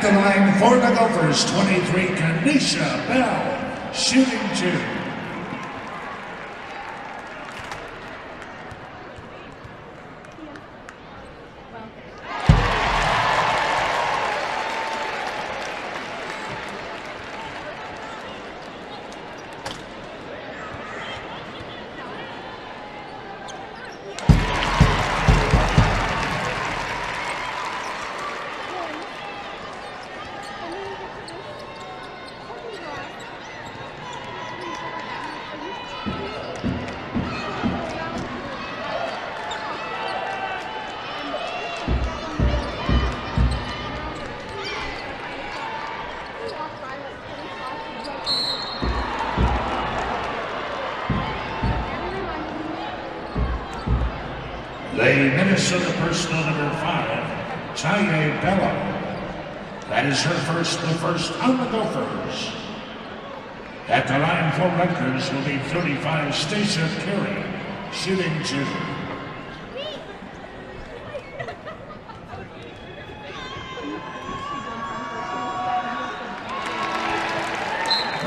the line for the Gophers, 23, Kanisha Bell, shooting 2. The Minnesota personal number 5, Chaya Bello. That is the first on the Gophers. At the line for Rutgers will be 35, Stacia Carey, shooting 2.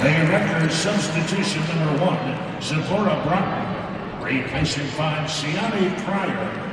The Rutgers substitution number 1, Zipporah Broughton, replacing 5, Siani Pryor.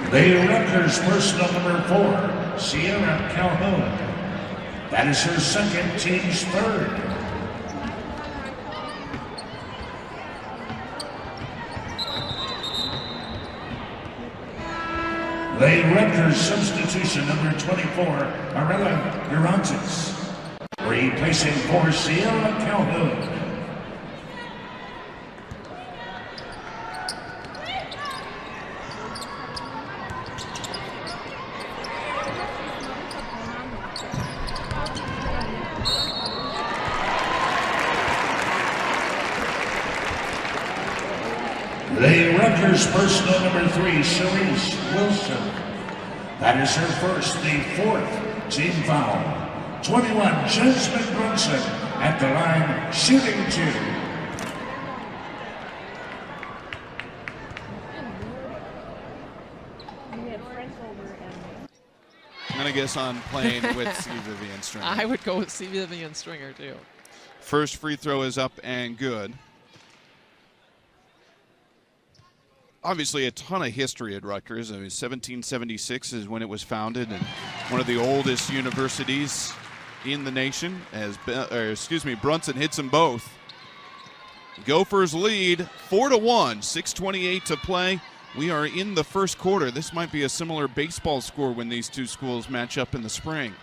The Rutgers personal number 4, Sierra Calhoun. That is her second, team's 3rd. The Rutgers substitution number 24, Arella Durantes, replacing 4, Sierra Calhoun. The Rutgers personal number 3, Cerise Wilson. That is her first, the 4th team foul. 21, Jasmine Brunson at the line, shooting 2. I'm going to guess on playing with C. Vivian Stringer. I would go with C. Vivian Stringer, too. First free throw is up and good. Obviously a ton of history at Rutgers. I mean, 1776 is when it was founded, and one of the oldest universities in the nation. Brunson hits them both. Gophers lead 4-1, 6:28 to play. We are in the first quarter. This might be a similar baseball score when these two schools match up in the spring.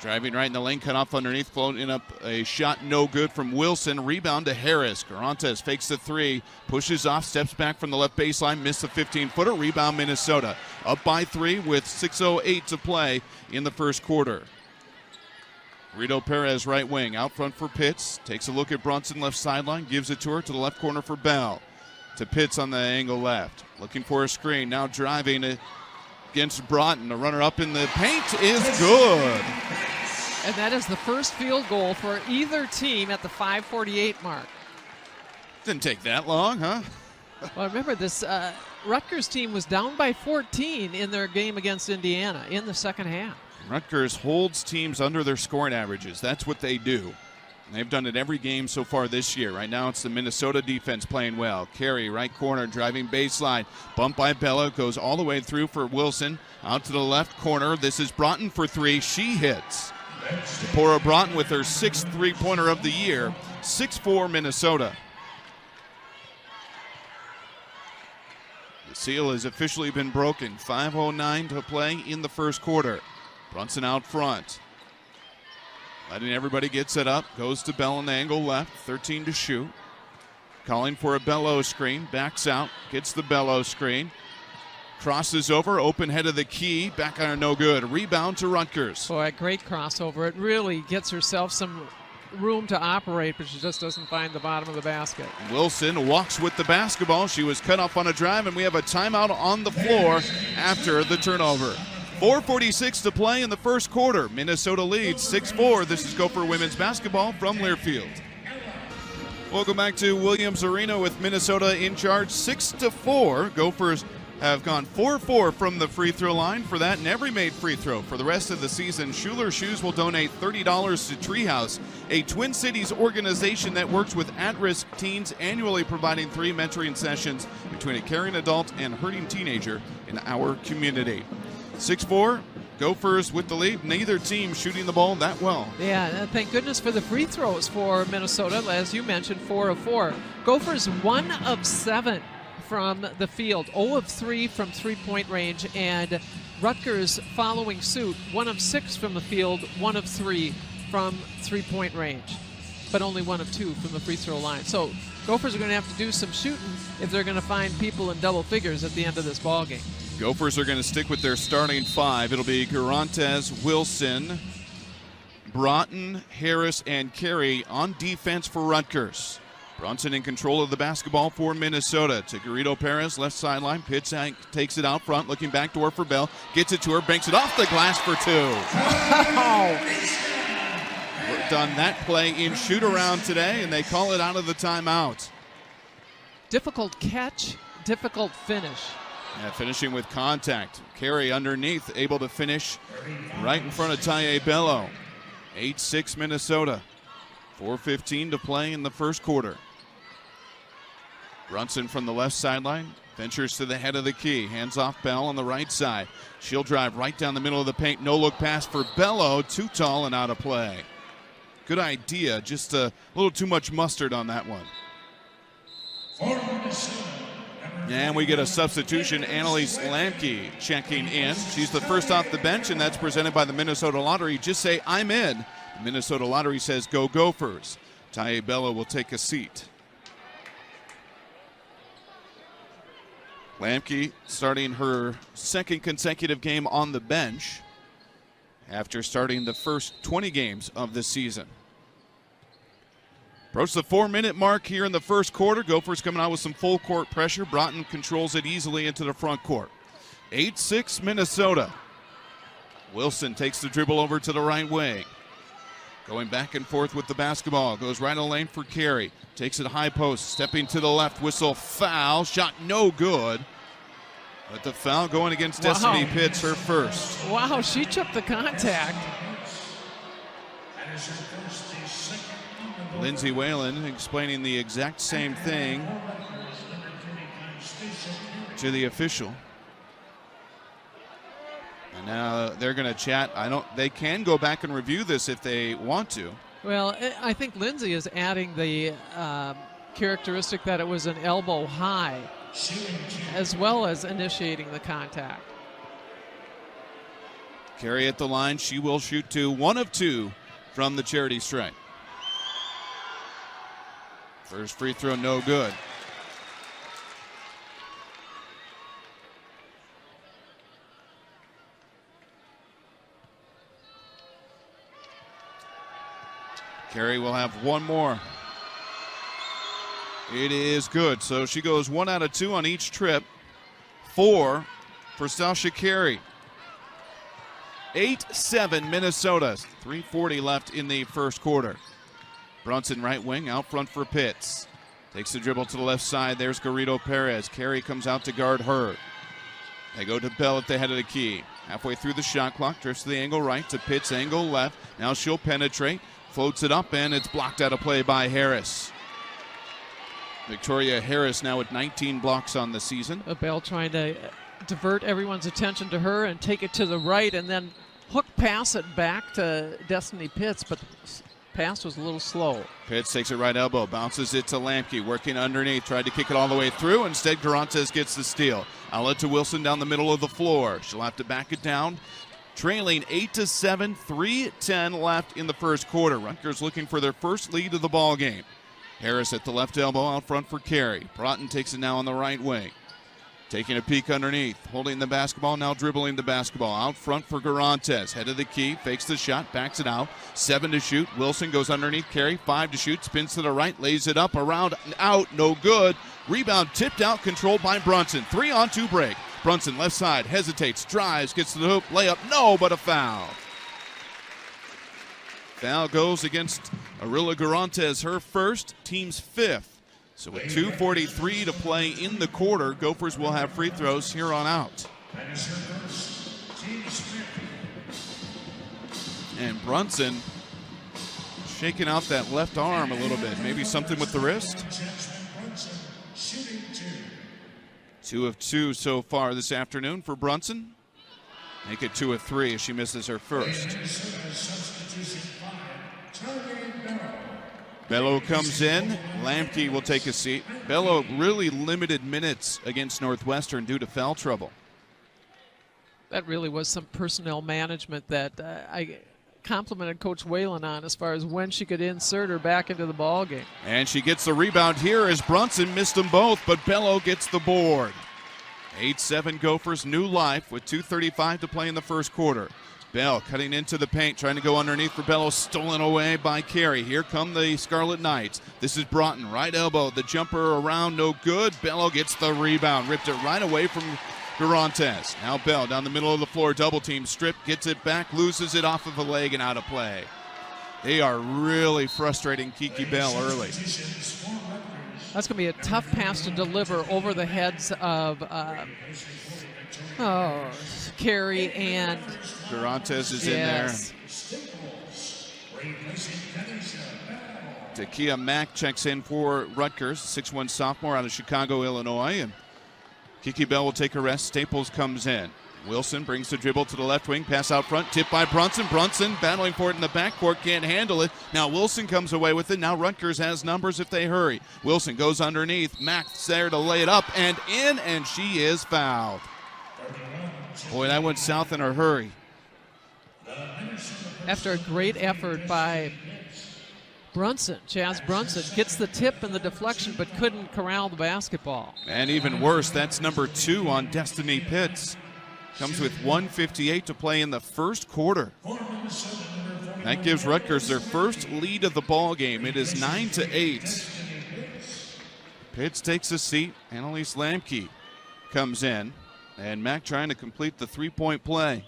Driving right in the lane, cut off underneath, floating up a shot, no good from Wilson. Rebound to Harris. Garantes fakes the 3, pushes off, steps back from the left baseline, missed the 15-footer. Rebound Minnesota. Up by 3 with 6:08 to play in the first quarter. Rito Perez, right wing, out front for Pitts. Takes a look at Brunson, left sideline, gives it to her to the left corner for Bell. To Pitts on the angle left. Looking for a screen, now driving against Broughton. A runner up in the paint is good. And that is the first field goal for either team at the 5:48 mark. Didn't take that long, huh? Well, remember, this Rutgers team was down by 14 in their game against Indiana in the second half. Rutgers holds teams under their scoring averages. That's what they do. And they've done it every game so far this year. Right now it's the Minnesota defense playing well. Carey, right corner, driving baseline. Bump by Bella, goes all the way through for Wilson. Out to the left corner. This is Broughton for 3. She hits. Zipporah Broughton with her 6th three-pointer of the year. 6-4 Minnesota. The seal has officially been broken. 5:09 to play in the first quarter. Brunson out front. Letting everybody get set up. Goes to Bell on the angle left. 13 to shoot. Calling for a Bellow screen. Backs out. Gets the Bellow screen. Crosses over, open head of the key, back on no good. Rebound to Rutgers. Boy, a great crossover. It really gets herself some room to operate, but she just doesn't find the bottom of the basket. Wilson walks with the basketball. She was cut off on a drive, and we have a timeout on the floor after the turnover. 4:46 to play in the first quarter. Minnesota leads 6-4. This is Gopher women's basketball from Learfield. Welcome back to Williams Arena with Minnesota in charge 6-4. Gophers have gone 4-4 from the free throw line for that and every made free throw. For the rest of the season, Schuler Shoes will donate $30 to Treehouse, a Twin Cities organization that works with at-risk teens, annually providing 3 mentoring sessions between a caring adult and hurting teenager in our community. 6-4, Gophers with the lead. Neither team shooting the ball that well. Yeah, thank goodness for the free throws for Minnesota. As you mentioned, 4 of 4. Gophers 1 of 7 from the field, 0 of 3 from three-point range, and Rutgers following suit, 1 of 6 from the field, 1 of 3 from three-point range, but only 1 of 2 from the free throw line. So Gophers are going to have to do some shooting if they're going to find people in double figures at the end of this ball game. Gophers are going to stick with their starting 5. It'll be Garantes, Wilson, Broughton, Harris, and Carey on defense for Rutgers. Brunson in control of the basketball for Minnesota. To Garrido Perez, left sideline. Pitts takes it out front, looking backdoor for Bell. Gets it to her, banks it off the glass for 2. Done that play in shoot-around today, and they call it out of the timeout. Difficult catch, difficult finish. Yeah, finishing with contact. Carey underneath, able to finish right in front of Taye Bello. 8-6 Minnesota. 4:15 to play in the first quarter. Brunson from the left sideline ventures to the head of the key. Hands off Bell on the right side. She'll drive right down the middle of the paint. No look pass for Bello. Too tall and out of play. Good idea. Just a little too much mustard on that one. And we get a substitution. Annalise Lamke checking in. She's the first off the bench, and that's presented by the Minnesota Lottery. Just say, I'm in. The Minnesota Lottery says, go Gophers. Taye Bello will take a seat. Lamke starting her second consecutive game on the bench after starting the first 20 games of this season. Approach the 4-minute mark here in the first quarter. Gophers coming out with some full court pressure. Broughton controls it easily into the front court. 8-6 Minnesota. Wilson takes the dribble over to the right wing. Going back and forth with the basketball. Goes right in the lane for Carey. Takes it high post. Stepping to the left. Whistle foul. Shot no good. But the foul going against Destiny Pitts, her first. Wow, she took the contact. Lindsay Whalen explaining the exact same thing to the official. And now they're going to chat. They can go back and review this if they want to. Well, I think Lindsay is adding the characteristic that it was an elbow high, as well as initiating the contact. Carey at the line. She will shoot 2, 1 of 2 from the charity stripe. First free throw, no good. Carey will have one more. It is good. So she goes 1 out of 2 on each trip. 4 for Sasha Carey. 8-7 Minnesota. 3:40 left in the first quarter. Brunson right wing, out front for Pitts. Takes the dribble to the left side. There's Garrido Perez. Carey comes out to guard her. They go to Bell at the head of the key. Halfway through the shot clock, drifts to the angle right to Pitts, angle left. Now she'll penetrate, floats it up, and it's blocked out of play by Harris. Victoria Harris now with 19 blocks on the season. Bell trying to divert everyone's attention to her and take it to the right and then hook pass it back to Destiny Pitts, but pass was a little slow. Pitts takes it right elbow, bounces it to Lamke, working underneath, tried to kick it all the way through. Instead, Garantes gets the steal. Outlet to Wilson down the middle of the floor. She'll have to back it down. Trailing 8-7, 3:10 left in the first quarter. Rutgers looking for their first lead of the ball game. Harris at the left elbow out front for Carey. Broughton takes it now on the right wing. Taking a peek underneath, holding the basketball, now dribbling the basketball. Out front for Garantes, head of the key, fakes the shot, backs it out. 7 to shoot, Wilson goes underneath, Carey, 5 to shoot, spins to the right, lays it up, around, out, no good. Rebound tipped out, controlled by Brunson. 3-on-2 break. Brunson left side, hesitates, drives, gets to the hoop, layup, no, but a foul. Foul goes against Arilla Garantes, her first, team's 5th. So with 2:43 to play in the quarter, Gophers will have free throws here on out. And Brunson shaking out that left arm a little bit. Maybe something with the wrist. 2 of 2 so far this afternoon for Brunson. Make it 2 of 3 as she misses her first. Bello comes in. Lamke will take a seat. Bello really limited minutes against Northwestern due to foul trouble. That really was some personnel management that I complimented Coach Whalen on as far as when she could insert her back into the ball game. And she gets the rebound here as Brunson missed them both, but Bello gets the board. 8-7 Gophers, new life with 2:35 to play in the first quarter. Bell cutting into the paint, trying to go underneath for Bello, stolen away by Carey. Here come the Scarlet Knights. This is Broughton, right elbow, the jumper around, no good. Bello gets the rebound, ripped it right away from Garantes. Now Bell down the middle of the floor, double team, strip, gets it back, loses it off of a leg and out of play. They are really frustrating Kiki Bell early. That's going to be a tough pass to deliver over the heads of Carey and Garantes is in there. Takia Mack checks in for Rutgers, 6'1" sophomore out of Chicago, Illinois. And Kiki Bell will take a rest. Staples comes in. Wilson brings the dribble to the left wing, pass out front, tipped by Brunson. Brunson battling for it in the backcourt, can't handle it. Now Wilson comes away with it. Now Rutgers has numbers if they hurry. Wilson goes underneath. Mack's there to lay it up and in, and she is fouled. Boy, that went south in a hurry. After a great effort by Brunson, Chaz Brunson gets the tip and the deflection but couldn't corral the basketball. And even worse, that's number 2 on Destiny Pitts. Comes with 1:58 to play in the first quarter. That gives Rutgers their first lead of the ball game. It is 9-8. Pitts takes a seat. Annalise Lamke comes in. And Mack trying to complete the three-point play.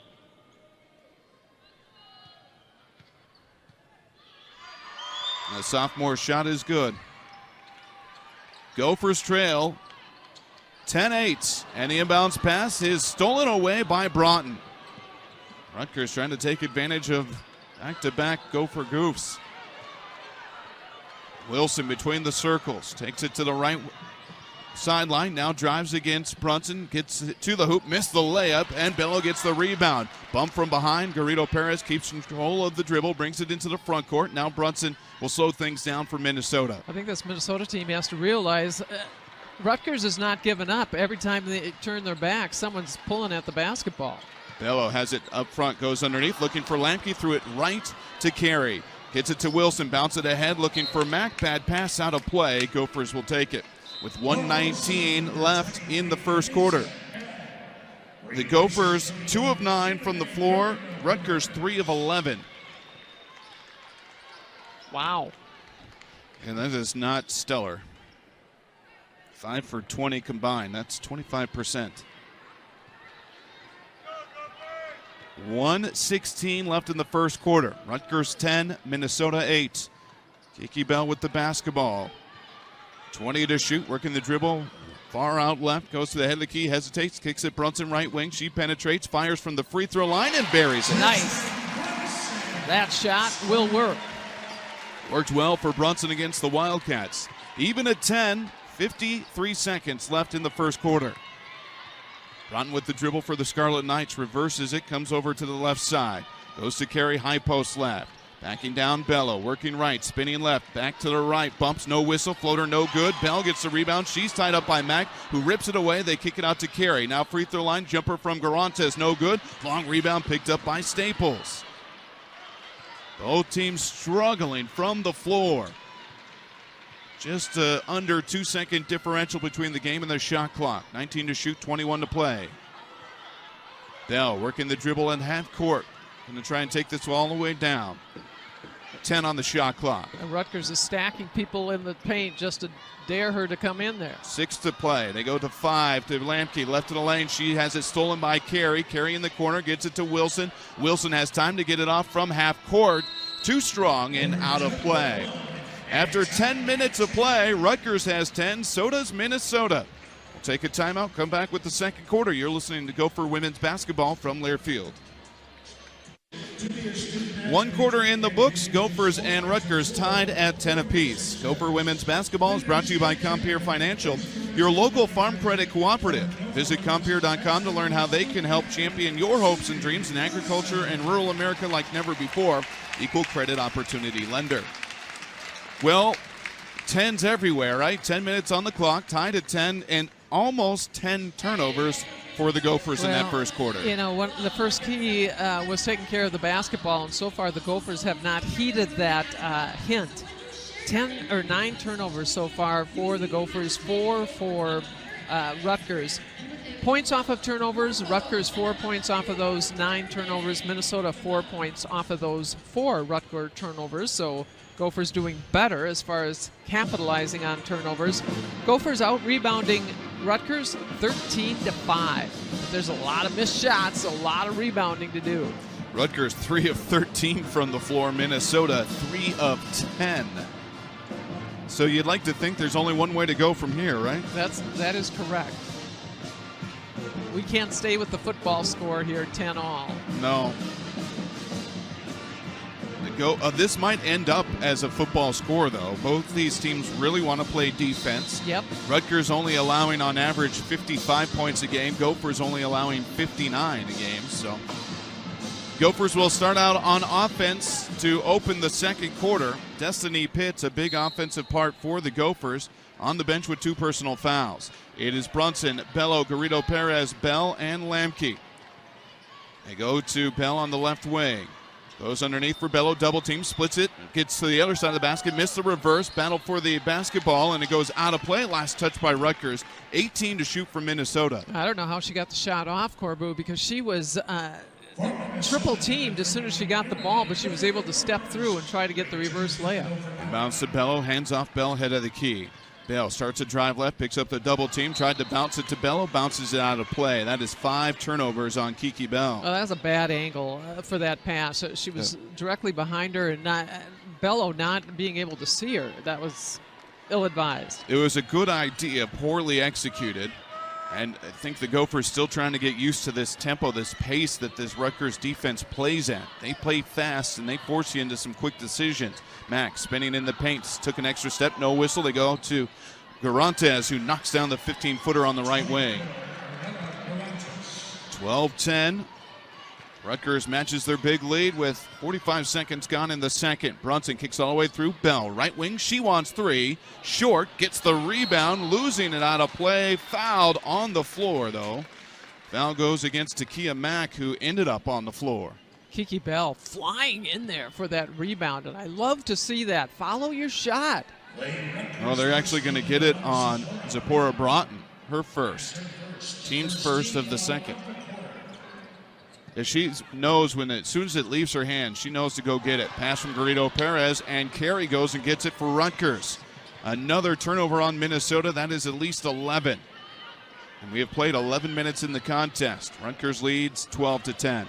The sophomore shot is good. Gophers trail 10-8, and the inbounds pass is stolen away by Broughton. Rutgers trying to take advantage of back-to-back Gopher goofs. Wilson between the circles, takes it to the right sideline, now drives against Brunson, gets it to the hoop, missed the layup, and Bello gets the rebound. Bump from behind, Garrido Perez keeps control of the dribble, brings it into the front court. Now Brunson will slow things down for Minnesota. I think this Minnesota team has to realize Rutgers is not giving up. Every time they turn their back, someone's pulling at the basketball. Bello has it up front, goes underneath, looking for Lamke, threw it right to Carey. Gets it to Wilson, bounce it ahead, looking for Mack, bad pass out of play. Gophers will take it. With 1:19 left in the first quarter. The Gophers 2 of 9 from the floor. Rutgers 3 of 11. Wow. And that is not stellar. 5 for 20 combined. That's 25%. 1:16 left in the first quarter. Rutgers 10, Minnesota 8. Kiki Bell with the basketball. 20 to shoot, working the dribble. Far out left, goes to the head of the key, hesitates, kicks it Brunson right wing. She penetrates, fires from the free throw line, and buries it. Nice. That shot will work. Worked well for Brunson against the Wildcats. Even at 10, 53 seconds left in the first quarter. Broughton with the dribble for the Scarlet Knights, reverses it, comes over to the left side. Goes to Carey, high post left. Backing down Bello, working right, spinning left, back to the right, bumps, no whistle, floater no good. Bell gets the rebound, she's tied up by Mack, who rips it away. They kick it out to Carey. Now free throw line, jumper from Garantes, no good. Long rebound picked up by Staples. Both teams struggling from the floor. Just under 2-second differential between the game and the shot clock. 19 to shoot, 21 to play. Bell working the dribble in half court. Going to try and take this all the way down. 10 on the shot clock. And Rutgers is stacking people in the paint just to dare her to come in there. 6 to play. They go to 5 to Lamke. Left of the lane. She has it stolen by Carey. Carey in the corner gets it to Wilson. Wilson has time to get it off from half court. Too strong and out of play. After 10 minutes of play, Rutgers has 10. So does Minnesota. We'll take a timeout. Come back with the second quarter. You're listening to Gopher Women's Basketball from Learfield. 1 quarter in the books. Gophers and Rutgers tied at 10 apiece. Gopher Women's Basketball is brought to you by Compeer Financial, your local farm credit cooperative. Visit Compeer.com to learn how they can help champion your hopes and dreams in agriculture and rural America like never before. Equal credit opportunity lender. Well, 10's everywhere, right? 10 minutes on the clock, tied at 10, and almost 10 turnovers for the Gophers in that first quarter. You know, the first key was taking care of the basketball, and so far the Gophers have not heeded that hint. 10 or 9 turnovers so far for the Gophers, 4 for Rutgers. Points off of turnovers, Rutgers 4 points off of those 9 turnovers, Minnesota 4 points off of those 4 Rutgers turnovers, so Gophers doing better as far as capitalizing on turnovers. Gophers out rebounding Rutgers 13-5. There's a lot of missed shots, a lot of rebounding to do. Rutgers 3 of 13 from the floor, Minnesota 3 of 10. So you'd like to think there's only one way to go from here, right? That is correct. We can't stay with the football score here, 10-all. No. This might end up as a football score, though. Both these teams really want to play defense. Yep. Rutgers only allowing on average 55 points a game. Gophers only allowing 59 a game. So Gophers will start out on offense to open the second quarter. Destiny Pitts, a big offensive part for the Gophers, on the bench with 2 personal fouls. It is Brunson, Bello, Garrido Perez, Bell, and Lamke. They go to Bell on the left wing. Goes underneath for Bello, double team, splits it, gets to the other side of the basket, missed the reverse, battle for the basketball, and it goes out of play. Last touch by Rutgers. 18 to shoot from Minnesota. I don't know how she got the shot off, Corbu, because she was triple teamed as soon as she got the ball, but she was able to step through and try to get the reverse layup. Inbounds to Bello, hands off Bell, head of the key. Bell starts a drive left, picks up the double team, tried to bounce it to Bello, bounces it out of play. That is 5 turnovers on Kiki Bell. Oh, that was a bad angle for that pass. She was directly behind her, and Bello not being able to see her. That was ill-advised. It was a good idea, poorly executed. And I think the Gophers still trying to get used to this tempo, this pace that this Rutgers defense plays at. They play fast, and they force you into some quick decisions. Max spinning in the paint, took an extra step, no whistle. They go to Garantes, who knocks down the 15-footer on the right wing. 12-10. Rutgers matches their big lead with 45 seconds gone in the second. Brunson kicks all the way through. Bell, right wing, she wants 3. Short, gets the rebound, losing it out of play. Fouled on the floor, though. Foul goes against Takia Mack, who ended up on the floor. Kiki Bell flying in there for that rebound, and I love to see that. Follow your shot. Oh, they're actually going to get it on Zipporah Broughton, her first. Team's first of the second. She knows as soon as it leaves her hand, she knows to go get it. Pass from Garrido Perez, and Carey goes and gets it for Rutgers. Another turnover on Minnesota. That is at least 11. And we have played 11 minutes in the contest. Rutgers leads 12-10.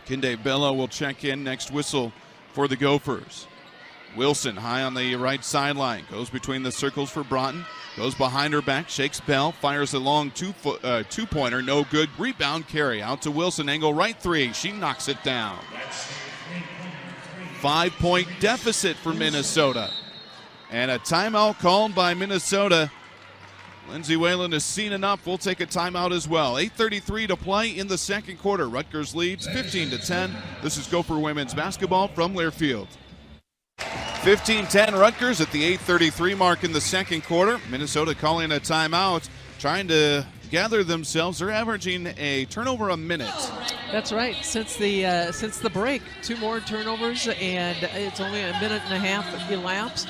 Kinde Bello will check in. Next whistle for the Gophers. Wilson high on the right sideline. Goes between the circles for Broughton. Goes behind her back, shakes Bell, fires a long two-pointer, no good. Rebound, Carey out to Wilson, angle right 3. She knocks it down. 5-point deficit for Minnesota. And a timeout called by Minnesota. Lindsey Whalen has seen enough. We'll take a timeout as well. 8:33 to play in the second quarter. Rutgers leads 15-10. This is Gopher Women's Basketball from Learfield. 15-10 Rutgers at the 8:33 mark in the second quarter. Minnesota calling a timeout, trying to gather themselves. They're averaging a turnover a minute. That's right. Since the break, 2 more turnovers, and it's only a minute and a half elapsed.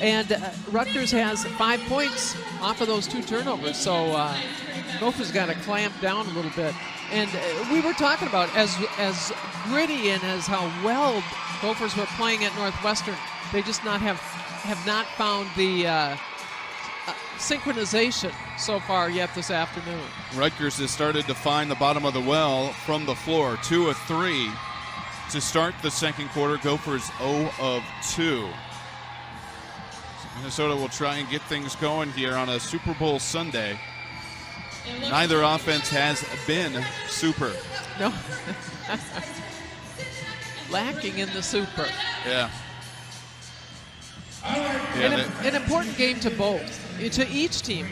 And Rutgers has 5 points off of those 2 turnovers. So Gophers got to clamp down a little bit. And we were talking about as gritty and as how well Gophers were playing at Northwestern. They just have not found the synchronization so far yet this afternoon. Rutgers has started to find the bottom of the well from the floor. 2 of 3 to start the second quarter. Gophers 0 of 2. Minnesota will try and get things going here on a Super Bowl Sunday. Neither offense has been super. No. Lacking in the super. Yeah. An important game to both, to each team.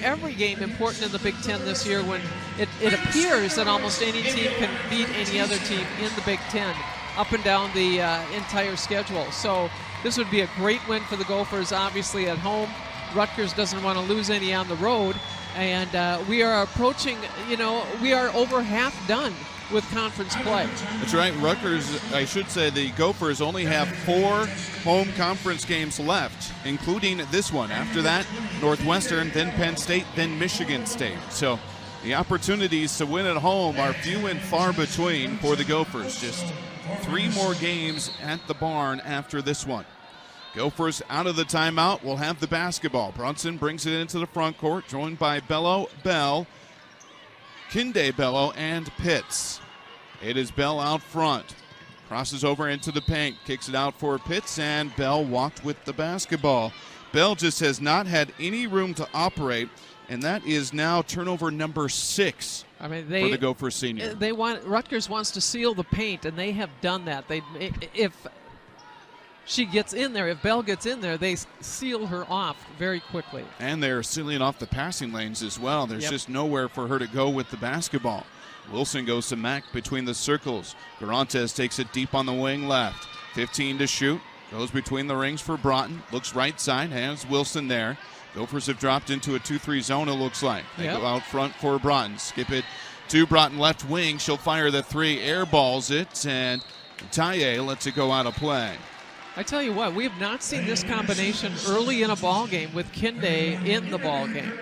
Every game important in the Big Ten this year when it appears that almost any team can beat any other team in the Big Ten up and down the entire schedule. So this would be a great win for the Gophers, obviously at home. Rutgers doesn't want to lose any on the road. And we are approaching, we are over half done with conference play. That's right. Rutgers, I should say, the Gophers only have 4 home conference games left, including this one. After that, Northwestern, then Penn State, then Michigan State. So the opportunities to win at home are few and far between for the Gophers. Just 3 more games at the barn after this one. Gophers out of the timeout will have the basketball. Brunson brings it into the front court, joined by Bello, Bell, Kinde Bello, and Pitts. It is Bell out front. Crosses over into the paint, kicks it out for Pitts, and Bell walked with the basketball. Bell just has not had any room to operate, and that is now turnover number 6 for the Gophers senior. Rutgers wants to seal the paint, and they have done that. If she gets in there, if Bell gets in there, they seal her off very quickly. And they're sealing off the passing lanes as well. There's just nowhere for her to go with the basketball. Wilson goes to Mack between the circles. Garantes takes it deep on the wing left. 15 to shoot. Goes between the rings for Broughton. Looks right side, has Wilson there. Gophers have dropped into a 2-3 zone, it looks like. They go out front for Broughton. Skip it to Broughton left wing. She'll fire the 3, airballs it, and Taye lets it go out of play. I tell you what, we have not seen this combination early in a ball game with Kinde in the ball game.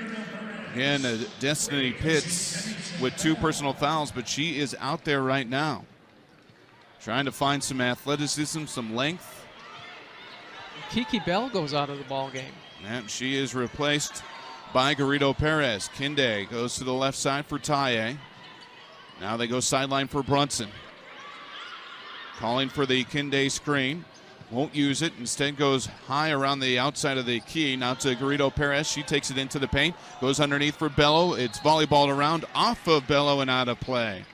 And Destiny Pitts with 2 personal fouls, but she is out there right now. Trying to find some athleticism, some length. Kiki Bell goes out of the ball game. And she is replaced by Garrido Perez. Kinde goes to the left side for Taye. Now they go sideline for Brunson. Calling for the Kinde screen. Won't use it. Instead goes high around the outside of the key. Now to Garrido Perez. She takes it into the paint. Goes underneath for Bello. It's volleyballed around off of Bello and out of play.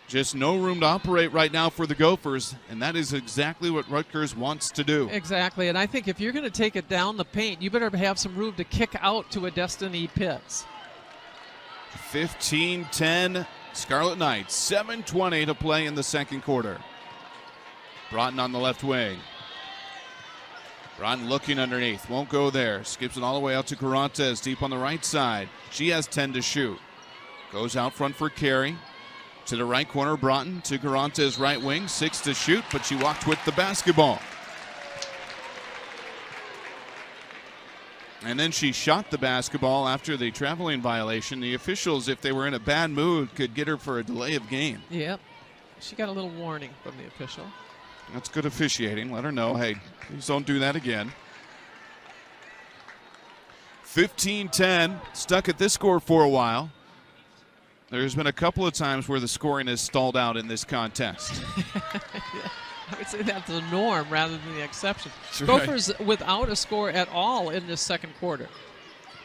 Just no room to operate right now for the Gophers, and that is exactly what Rutgers wants to do. Exactly, and I think if you're going to take it down the paint, you better have some room to kick out to a Destiny Pitts. 15-10, Scarlet Knights. 7:20 to play in the second quarter. Broughton on the left wing. Broughton looking underneath. Won't go there. Skips it all the way out to Garantes deep on the right side. She has 10 to shoot. Goes out front for Carey. To the right corner, Broughton to Garantes right wing. 6 to shoot, but she walked with the basketball. And then she shot the basketball after the traveling violation. The officials, if they were in a bad mood, could get her for a delay of game. Yep. She got a little warning from the official. That's good officiating. Let her know, hey, please don't do that again. 15-10, stuck at this score for a while. There's been a couple of times where the scoring has stalled out in this contest. I would say that's the norm rather than the exception. That's Gophers without a score at all in this second quarter.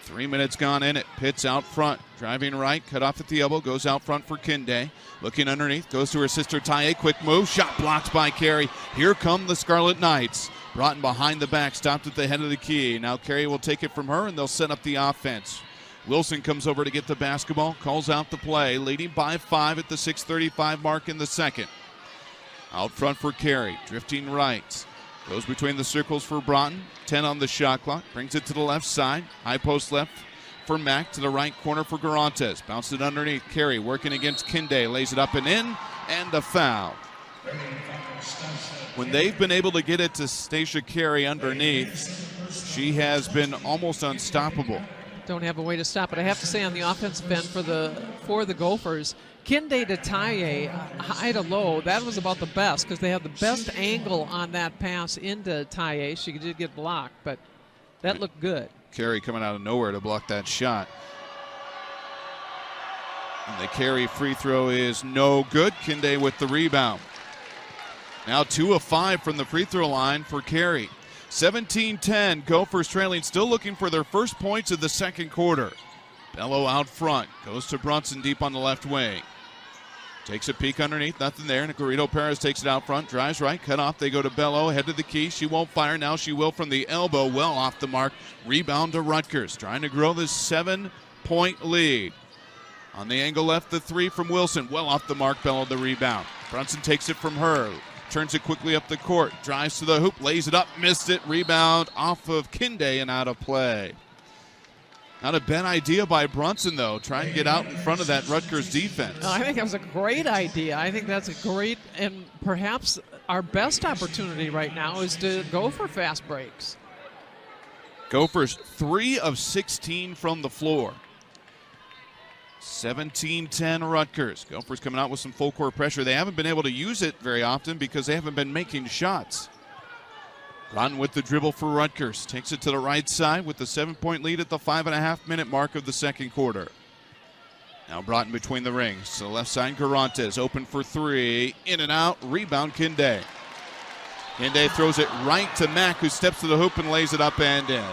3 minutes gone in it. Pitts out front. Driving right. Cut off at the elbow. Goes out front for Kinde. Looking underneath. Goes to her sister Taye. Quick move. Shot blocked by Carey. Here come the Scarlet Knights. Broughton behind the back. Stopped at the head of the key. Now Carey will take it from her and they'll set up the offense. Wilson comes over to get the basketball. Calls out the play. Leading by 5 at the 6:35 mark in the second. Out front for Carey. Drifting right. Goes between the circles for Broughton. 10 on the shot clock. Brings it to the left side. High post left for Mack to the right corner for Garantes. Bounced it underneath. Carey working against Kinde. Lays it up and in, and a foul. When they've been able to get it to Stacia Carey underneath, she has been almost unstoppable. Don't have a way to stop it. I have to say on the offensive end for the Gophers, Kinde to Taye, high to low, that was about the best because they had the best angle on that pass into Taye. She did get blocked, but that looked good. Carey coming out of nowhere to block that shot. And the Carey free throw is no good. Kinde with the rebound. Now 2 of 5 from the free throw line for Carey. 17-10, Gophers trailing, still looking for their first points of the second quarter. Bello out front, goes to Brunson deep on the left wing. Takes a peek underneath, nothing there. Nicarito Perez takes it out front, drives right, cut off. They go to Bello, head to the key. She won't fire, now she will from the elbow, well off the mark. Rebound to Rutgers, trying to grow this 7-point lead. On the angle left, the 3 from Wilson, well off the mark. Bello the rebound. Brunson takes it from her. Turns it quickly up the court, drives to the hoop, lays it up, missed it, rebound off of Kinde and out of play. Not a bad idea by Brunson, though, trying to get out in front of that Rutgers defense. I think that was a great idea. I think that's a great, and perhaps our best opportunity right now is to go for fast breaks. Gophers 3 of 16 from the floor. 17-10 Rutgers. Gophers coming out with some full court pressure. They haven't been able to use it very often because they haven't been making shots. Broughton with the dribble for Rutgers. Takes it to the right side with the 7-point lead at the 5.5-minute mark of the second quarter. Now Broughton between the rings. To the left side, Garantes open for 3. In and out. Rebound Kinde. Kinde throws it right to Mack, who steps to the hoop and lays it up and in.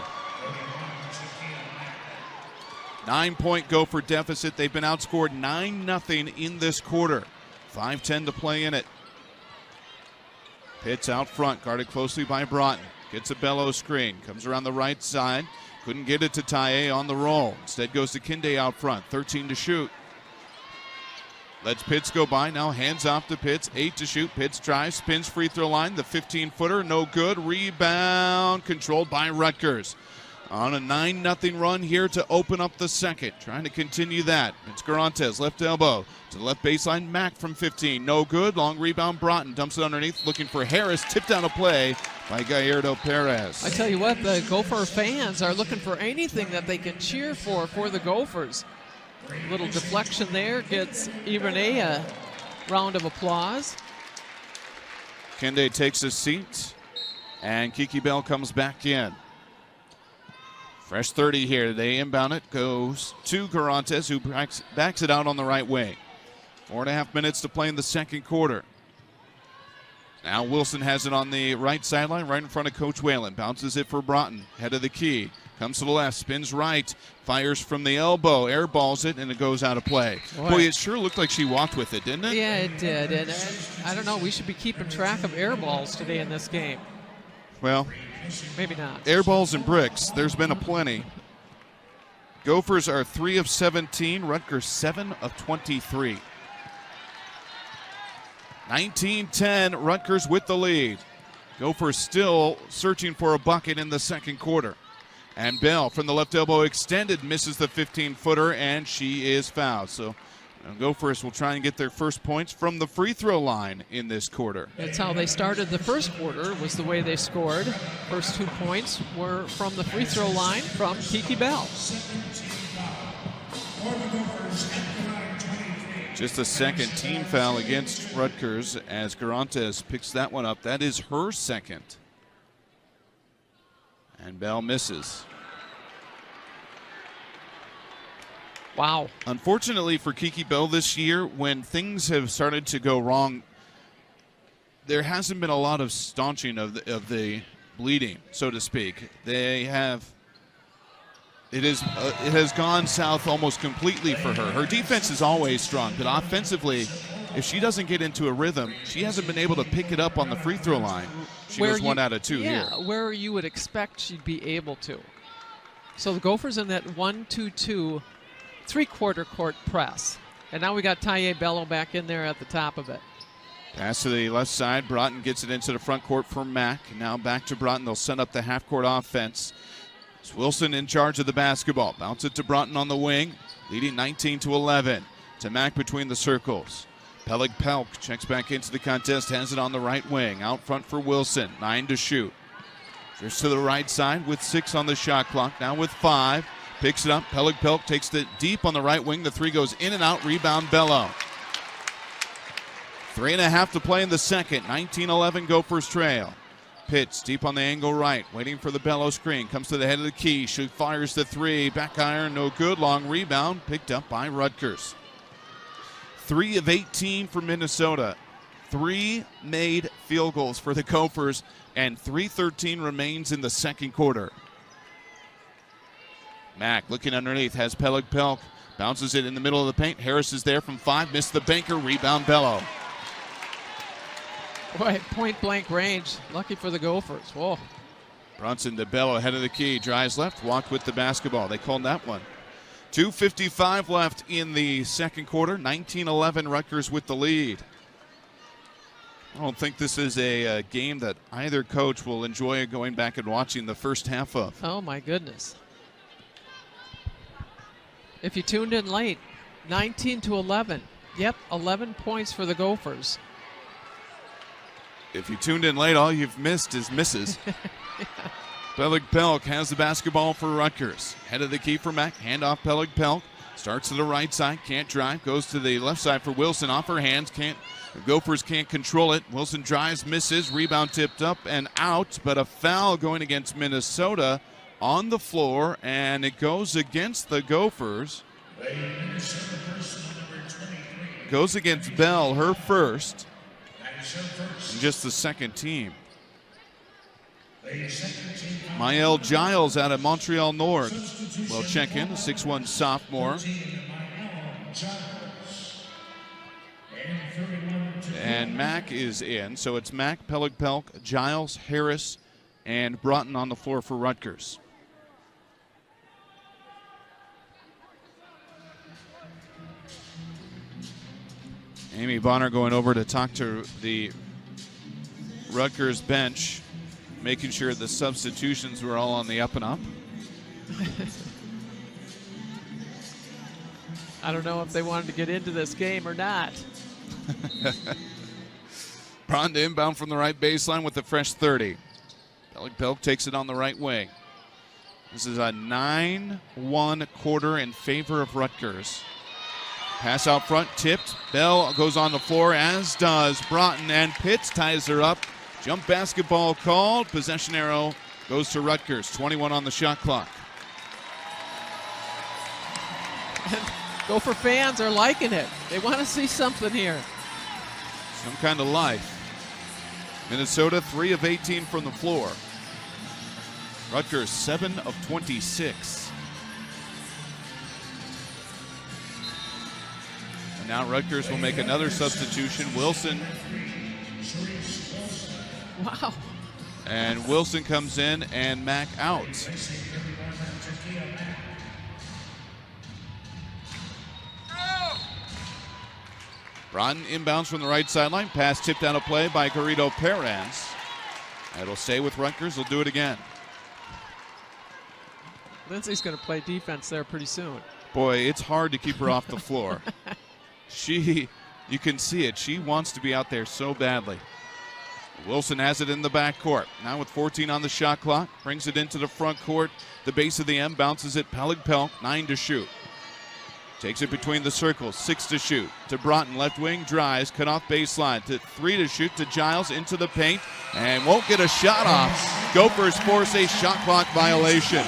9-point Gopher deficit. They've been outscored 9-0 in this quarter. 5:10 to play in it. Pitts out front, guarded closely by Broughton. Gets a Bello screen, comes around the right side. Couldn't get it to Taye on the roll. Instead goes to Kinde out front, 13 to shoot. Lets Pitts go by, now hands off to Pitts, 8 to shoot. Pitts drives, spins free throw line, the 15-footer, no good. Rebound controlled by Rutgers. On a 9-0 run here to open up the second. Trying to continue that. It's Garantes, left elbow. To the left baseline, Mack from 15. No good. Long rebound, Broughton. Dumps it underneath, looking for Harris. Tipped out of play by Gallardo Perez. I tell you what, the Gopher fans are looking for anything that they can cheer for the Gophers. A little deflection there gets even a round of applause. Kinde takes his seat, and Kiki Bell comes back in. Fresh 30 here. They inbound it. Goes to Garantes, who backs it out on the right wing. 4.5 minutes to play in the second quarter. Now Wilson has it on the right sideline, right in front of Coach Whalen. Bounces it for Broughton. Head of the key. Comes to the left. Spins right. Fires from the elbow. Airballs it, and it goes out of play. Boy, it sure looked like she walked with it, didn't it? Yeah, it did. And I don't know. We should be keeping track of air balls today in this game. Well, maybe not. Air balls and bricks, there's been a plenty. Gophers are 3 of 17. Rutgers 7 of 23. 19-10, Rutgers with the lead. Gophers still searching for a bucket in the second quarter. And Bell from the left elbow extended, misses the 15-footer, and she is fouled. So Gophers will try and get their first points from the free throw line in this quarter. That's how they started the first quarter, was the way they scored. First 2 points were from the free throw line from Kiki Bell. Just a second team foul against Rutgers as Garantes picks that one up. That is her second. And Bell misses. Wow. Unfortunately for Kiki Bell this year, when things have started to go wrong, there hasn't been a lot of staunching of the bleeding, so to speak. It has gone south almost completely for her. Her defense is always strong, but offensively, if she doesn't get into a rhythm, she hasn't been able to pick it up on the free throw line. She goes 1 out of 2 here. Yeah, where you would expect she'd be able to. So the Gophers in that 1-2-2 three-quarter court press. And now we got Taye Bello back in there at the top of it. Pass to the left side. Broughton gets it into the front court for Mack. Now back to Broughton. They'll send up the half-court offense. It's Wilson in charge of the basketball. Bounce it to Broughton on the wing, leading 19-11. To Mack between the circles. Pelk checks back into the contest, has it on the right wing. Out front for Wilson, 9 to shoot. Drifts to the right side with 6 on the shot clock, now with 5. Picks it up, Pelk takes it deep on the right wing. The 3 goes in and out, rebound Bello. 3.5 to play in the second, 19-11 Gophers trail. Pitts deep on the angle right, waiting for the Bello screen. Comes to the head of the key, fires the 3. Back iron, no good. Long rebound, picked up by Rutgers. 3 of 18 for Minnesota. 3 made field goals for the Gophers, and 3:13 remains in the second quarter. Mack looking underneath, has Pelk. Bounces it in the middle of the paint. Harris is there from 5, missed the banker, rebound Bello. Boy, point blank range. Lucky for the Gophers. Whoa. Brunson to Bello, head of the key, drives left, walked with the basketball. They called that one. 2:55 left in the second quarter. 19-11 Rutgers with the lead. I don't think this is a game that either coach will enjoy going back and watching the first half of. Oh, my goodness. If you tuned in late, 19-11. Yep, 11 points for the Gophers. If you tuned in late, all you've missed is misses. Pelk has the basketball for Rutgers. Head of the key for Mack. Handoff Pelk. Starts to the right side. Can't drive. Goes to the left side for Wilson. Off her hands. The Gophers can't control it. Wilson drives, misses. Rebound tipped up and out. But a foul going against Minnesota on the floor. And it goes against the Gophers. Goes against Bell, her first. And just the second team. Mael Giles out of Montreal Nord will check in, a 6'1 sophomore. And Mack is in, so it's Mack, Pelk, Giles, Harris, and Broughton on the floor for Rutgers. Amy Bonner going over to talk to the Rutgers bench, making sure the substitutions were all on the up and up. I don't know if they wanted to get into this game or not. Bronda inbound from the right baseline with the fresh 30. Pelk takes it on the right wing. This is a 9-1 quarter in favor of Rutgers. Pass out front, tipped. Bell goes on the floor, as does Broughton, and Pitts ties her up. Jump basketball called. Possession arrow goes to Rutgers. 21 on the shot clock. Gopher fans are liking it. They want to see something here. Some kind of life. Minnesota 3 of 18 from the floor. Rutgers 7 of 26. And now Rutgers will make another substitution. Wilson. Wow. And Wilson comes in and Mack out. Broughton inbounds from the right sideline. Pass tipped out of play by Garrido Perez. It'll stay with Rutgers. They'll do it again. Lindsay's going to play defense there pretty soon. Boy, it's hard to keep her off the floor. You can see it. She wants to be out there so badly. Wilson has it in the backcourt. Now with 14 on the shot clock. Brings it into the front court. The base of the M, bounces it. Pelk, 9 to shoot. Takes it between the circles, 6 to shoot. To Broughton, left wing, drives, cut off baseline. To 3 to shoot, to Giles, into the paint, and won't get a shot off. Gophers force a shot clock violation.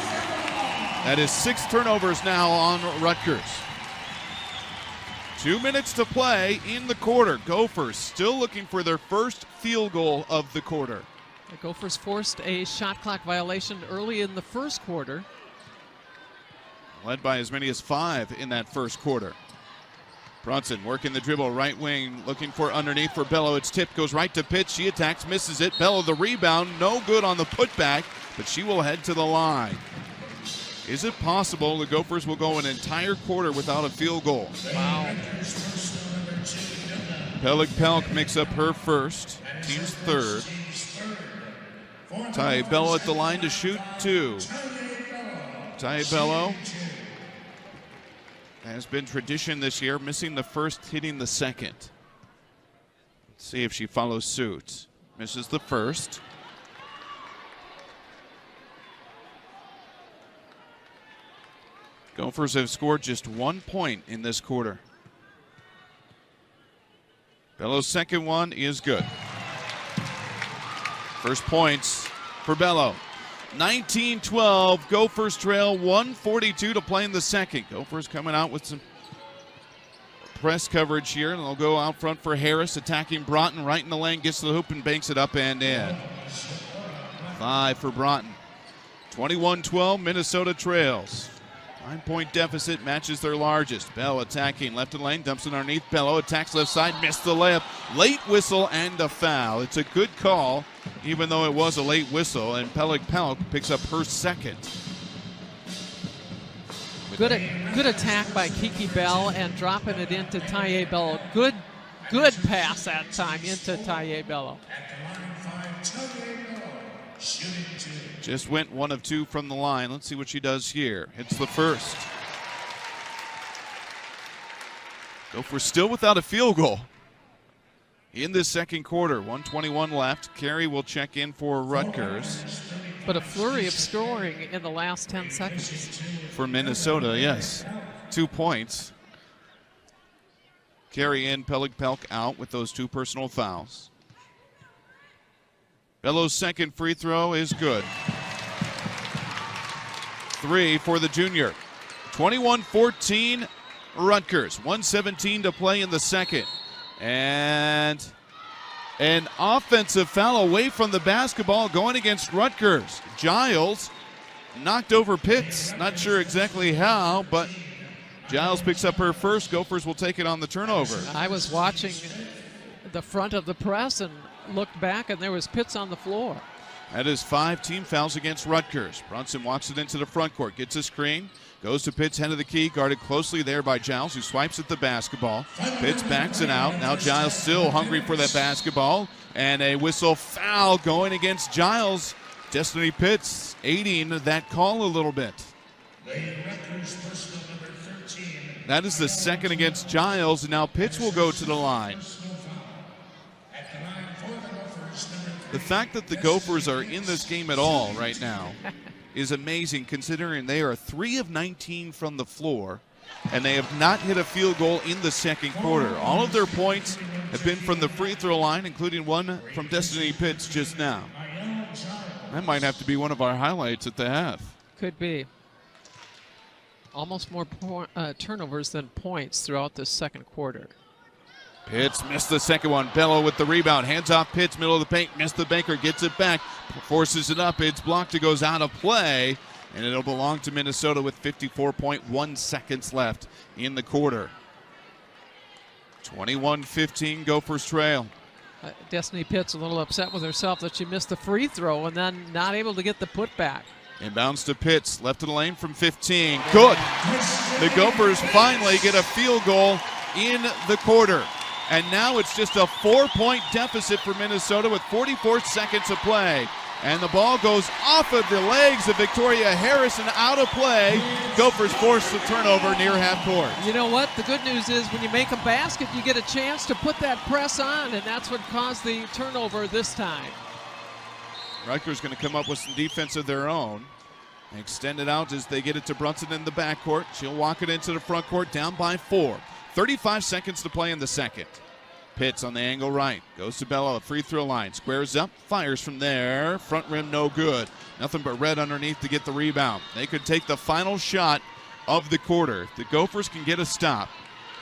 That is 6 turnovers now on Rutgers. 2 minutes to play in the quarter. Gophers still looking for their first field goal of the quarter. The Gophers forced a shot clock violation early in the first quarter. Led by as many as 5 in that first quarter. Brunson working the dribble, right wing, looking for underneath for Bello. It's tipped, goes right to Pitts. She attacks, misses it. Bello the rebound, no good on the putback, but she will head to the line. Is it possible the Gophers will go an entire quarter without a field goal? Wow. Pelk makes up her first, team's third. Ty Bello at the line to shoot 2. Ty Bello has been tradition this year, missing the first, hitting the second. Let's see if she follows suit. Misses the first. Gophers have scored just 1 point in this quarter. Bello's second one is good. First points for Bello. 19-12, Gophers trail 1:42 to play in the second. Gophers coming out with some press coverage here, and they'll go out front for Harris, attacking Broughton right in the lane, gets to the hoop and banks it up and in. 5 for Broughton. 21-12, Minnesota trails. 9-point deficit matches their largest. Bell attacking left of the lane, dumps it underneath. Bello attacks left side, missed the layup. Late whistle and a foul. It's a good call, even though it was a late whistle, and Pellick picks up her second. Good attack by Kiki Bell and dropping it into Tye Bello. Good pass that time into Tye Bello. Just went 1 of 2 from the line. Let's see what she does here. Hits the first. Gophers still without a field goal in this second quarter. 1:21 left. Carey will check in for Rutgers. But a flurry of scoring in the last 10 seconds. For Minnesota, yes. 2 points. Carey in, Pellick out with those 2 personal fouls. Bello's second free throw is good. 3 for the junior. 21-14 Rutgers. 1:17 to play in the second. And an offensive foul away from the basketball going against Rutgers. Giles knocked over Pitts. Not sure exactly how, but Giles picks up her first. Gophers will take it on the turnover. I was watching the front of the press and looked back, and there was Pitts on the floor. That is 5 team fouls against Rutgers. Brunson walks it into the front court, gets a screen, goes to Pitts, head of the key, guarded closely there by Giles, who swipes at the basketball. Pitts backs it out. Now Giles still hungry for that basketball, and a whistle foul going against Giles. Destiny Pitts aiding that call a little bit. That is the second against Giles, and now Pitts will go to the line. The fact that the Gophers are in this game at all right now is amazing, considering they are 3 of 19 from the floor, and they have not hit a field goal in the second quarter. All of their points have been from the free throw line, including one from Destiny Pitts just now. That might have to be one of our highlights at the half. Could be. Almost more turnovers than points throughout the second quarter. Pitts missed the second one. Bello with the rebound. Hands off Pitts, middle of the paint. Missed the banker, gets it back. Forces it up. It's blocked. It goes out of play. And it'll belong to Minnesota with 54.1 seconds left in the quarter. 21-15, Gophers trail. Destiny Pitts a little upset with herself that she missed the free throw and then not able to get the putback. Inbounds to Pitts. Left of the lane from 15. Good. The Gophers finally get a field goal in the quarter. And now it's just a 4-point deficit for Minnesota with 44 seconds to play. And the ball goes off of the legs of Victoria Harris and out of play. Gophers force the turnover near half court. You know what? The good news is when you make a basket, you get a chance to put that press on, and that's what caused the turnover this time. Rutgers going to come up with some defense of their own. Extend it out as they get it to Brunson in the backcourt. She'll walk it into the front court, down by 4. 35 seconds to play in the second. Pitts on the angle right. Goes to Bello, free throw line. Squares up, fires from there. Front rim no good. Nothing but red underneath to get the rebound. They could take the final shot of the quarter. If the Gophers can get a stop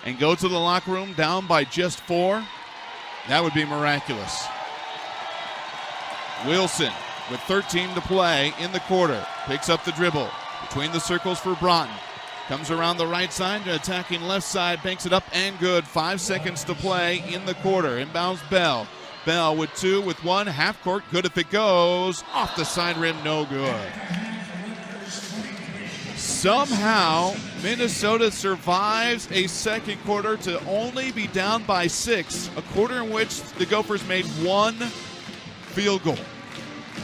and go to the locker room down by just 4, that would be miraculous. Wilson with 13 to play in the quarter. Picks up the dribble between the circles for Broughton. Comes around the right side, attacking left side, banks it up and good. 5 seconds to play in the quarter. Inbounds Bell. Bell with 2, with 1, half court, good if it goes. Off the side rim, no good. Somehow, Minnesota survives a second quarter to only be down by 6. A quarter in which the Gophers made 1 field goal.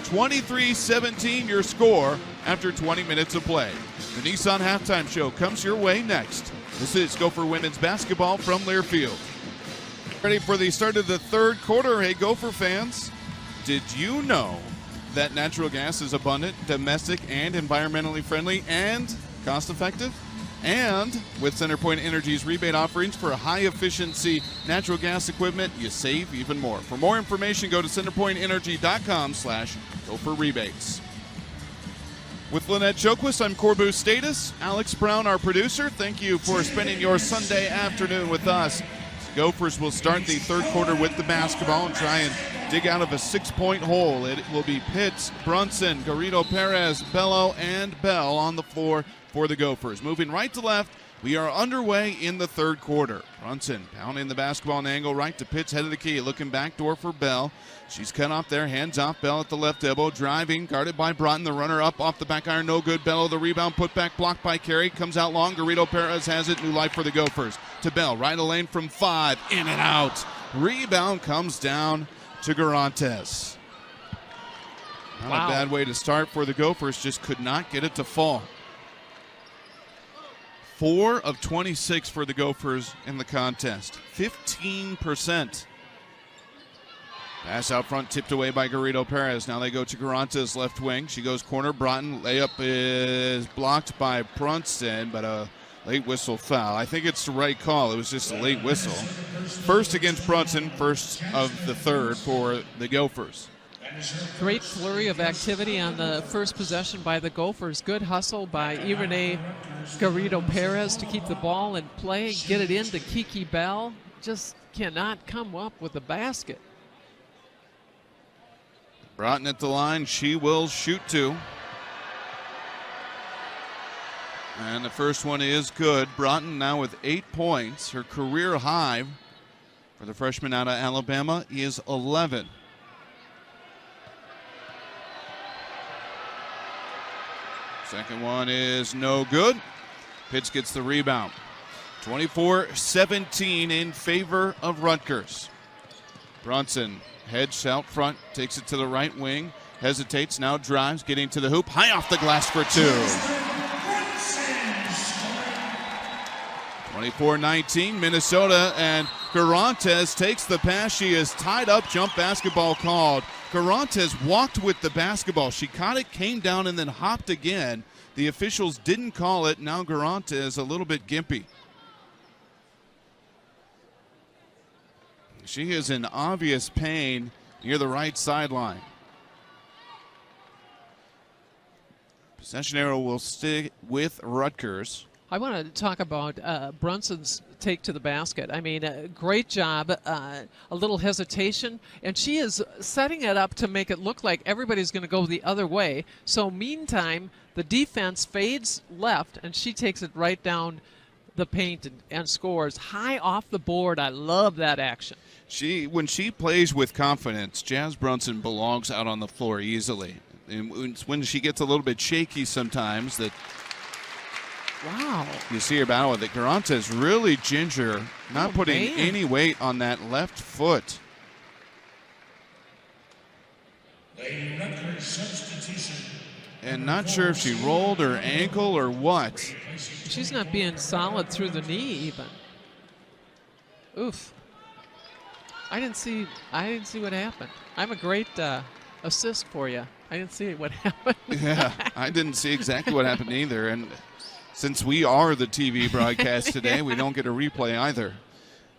23-17 your score. after 20 minutes of play. The Nissan Halftime Show comes your way next. This is Gopher Women's Basketball from Learfield. Ready for the start of the third quarter. Hey, Gopher fans, did you know that natural gas is abundant, domestic, and environmentally friendly and cost-effective? And with CenterPoint Energy's rebate offerings for high-efficiency natural gas equipment, you save even more. For more information, go to centerpointenergy.com/gopherrebates. With Lynette Joquist, I'm Corbu Status. Alex Brown, our producer. Thank you for spending your Sunday afternoon with us. Gophers will start the third quarter with the basketball and try and dig out of a 6-point hole. It will be Pitts, Brunson, Garrido Perez, Bello, and Bell on the floor for the Gophers. Moving right to left, we are underway in the third quarter. Brunson pounding the basketball an angle right to Pitts, head of the key, looking backdoor for Bell. She's cut off there, hands off. Bell at the left elbow, driving, guarded by Broughton. The runner up off the back iron, no good. Bello the rebound, put back, blocked by Carey. Comes out long, Garrido Perez has it. New life for the Gophers. To Bell, right of lane from 5, in and out. Rebound comes down to Garantes. Not a bad way to start for the Gophers, just could not get it to fall. 4 of 26 for the Gophers in the contest, 15%. Pass out front, tipped away by Garrido Perez. Now they go to Garantes left wing. She goes corner. Broughton layup is blocked by Brunson, but a late whistle foul. I think it's the right call. It was just a late whistle. First against Brunson, first of the third for the Gophers. Great flurry of activity on the first possession by the Gophers. Good hustle by Irene Garrido Perez to keep the ball in play, get it into Kiki Bell. Just cannot come up with the basket. Broughton at the line. She will shoot 2. And the first one is good. Broughton now with 8 points. Her career high for the freshman out of Alabama is 11. Second one is no good. Pitts gets the rebound. 24-17 in favor of Rutgers. Brunson heads out front, takes it to the right wing, hesitates, now drives, getting to the hoop, high off the glass for 2. 24-19, Minnesota, and Garantes takes the pass. She is tied up, jump basketball called. Garantes walked with the basketball. She caught it, came down, and then hopped again. The officials didn't call it. Now Garantes a little bit gimpy. She is in obvious pain near the right sideline. Possession arrow will stick with Rutgers. I want to talk about Brunson's take to the basket. I mean, great job, a little hesitation, and she is setting it up to make it look like everybody's going to go the other way. So meantime, the defense fades left, and she takes it right down the paint and scores high off the board. I love that action. When she plays with confidence, Jazz Brunson belongs out on the floor easily. And when she gets a little bit shaky sometimes, that wow, you see her battle with it. Garantes really ginger, not putting any weight on that left foot. And not sure if she rolled her ankle or what. She's not being solid through the knee even. Oof. I didn't see what happened. I'm a great assist for you. I didn't see what happened. Yeah, I didn't see exactly what happened either. And since we are the TV broadcast today, we don't get a replay either.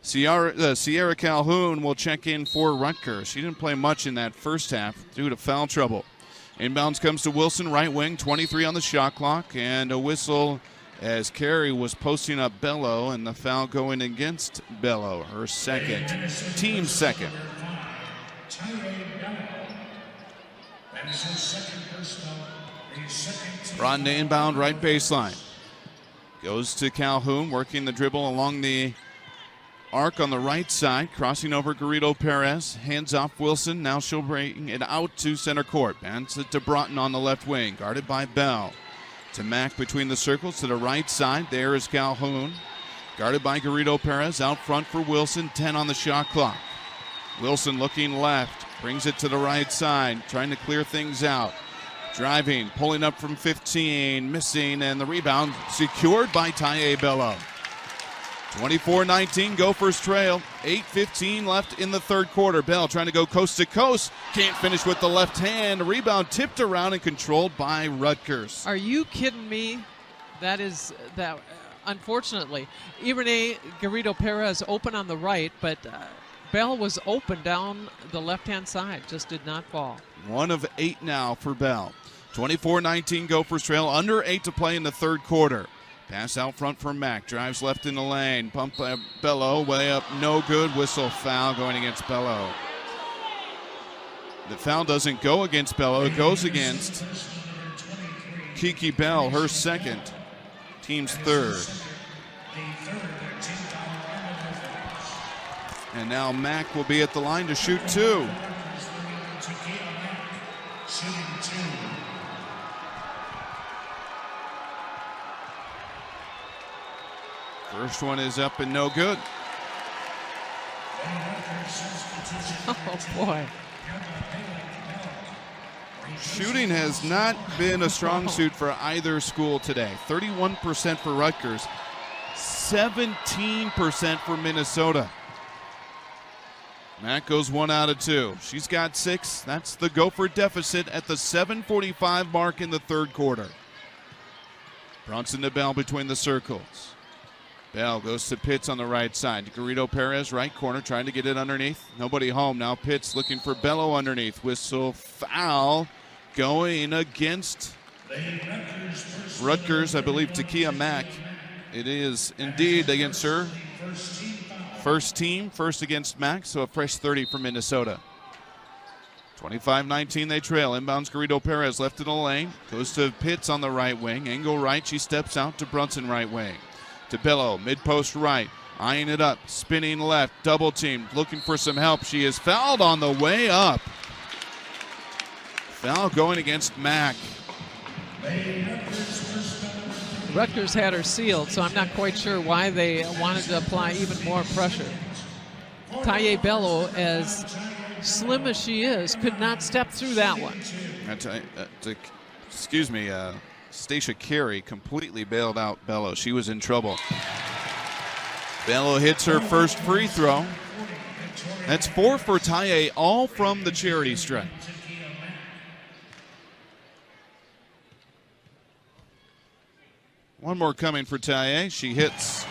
Sierra Calhoun will check in for Rutgers. She didn't play much in that first half due to foul trouble. Inbounds comes to Wilson, right wing, 23 on the shot clock, and a whistle as Carey was posting up Bello, and the foul going against Bello, her second, team second. Broughton inbound, right baseline. Goes to Calhoun, working the dribble along the arc on the right side, crossing over Garrido Perez, hands off Wilson. Now she'll bring it out to center court. Bounce it to Broughton on the left wing, guarded by Bell. To Mack between the circles to the right side. There is Calhoun, guarded by Garrido Perez. Out front for Wilson, 10 on the shot clock. Wilson looking left, brings it to the right side, trying to clear things out. Driving, pulling up from 15, missing, and the rebound secured by Taye Bello. 24-19, Gophers trail. 8:15 left in the third quarter. Bell trying to go coast to coast. Can't finish with the left hand. Rebound tipped around and controlled by Rutgers. Are you kidding me? That. Unfortunately, Irene Garrido-Perez open on the right, but Bell was open down the left-hand side. Just did not fall. 1 of 8 now for Bell. 24-19, Gophers trail. Under 8 to play in the third quarter. Pass out front for Mack. Drives left in the lane. Pump by Bello. Way up. No good. Whistle foul going against Bello. The foul doesn't go against Bello. It goes against Kiki Bell, her second. Team's third. And now Mack will be at the line to shoot 2. First one is up and no good. Oh, boy. Shooting has not been a strong suit for either school today. 31% for Rutgers, 17% for Minnesota. Mack goes 1 out of 2. She's got 6. That's the Gopher deficit at the 7:45 mark in the third quarter. Brunson to Bell between the circles. Bell goes to Pitts on the right side. Garrido-Perez, right corner, trying to get it underneath. Nobody home. Now Pitts looking for Bello underneath. Whistle foul going against Rutgers, I believe, Takia Mack. It is indeed against her. First team, first against Mack, so a fresh 30 for Minnesota. 25-19 they trail. Inbounds Garrido-Perez left in the lane. Goes to Pitts on the right wing. Angle right, she steps out to Brunson right wing. To Bello, mid-post right, eyeing it up, spinning left, double teamed, looking for some help. She is fouled on the way up. Foul going against Mack. Rutgers had her sealed, so I'm not quite sure why they wanted to apply even more pressure. Taye Bello, as slim as she is, could not step through that one. Stacia Carey completely bailed out Bello. She was in trouble. Bello hits her first free throw. That's 4 for Taye, all from the charity stripe. One more coming for Taye. She hits.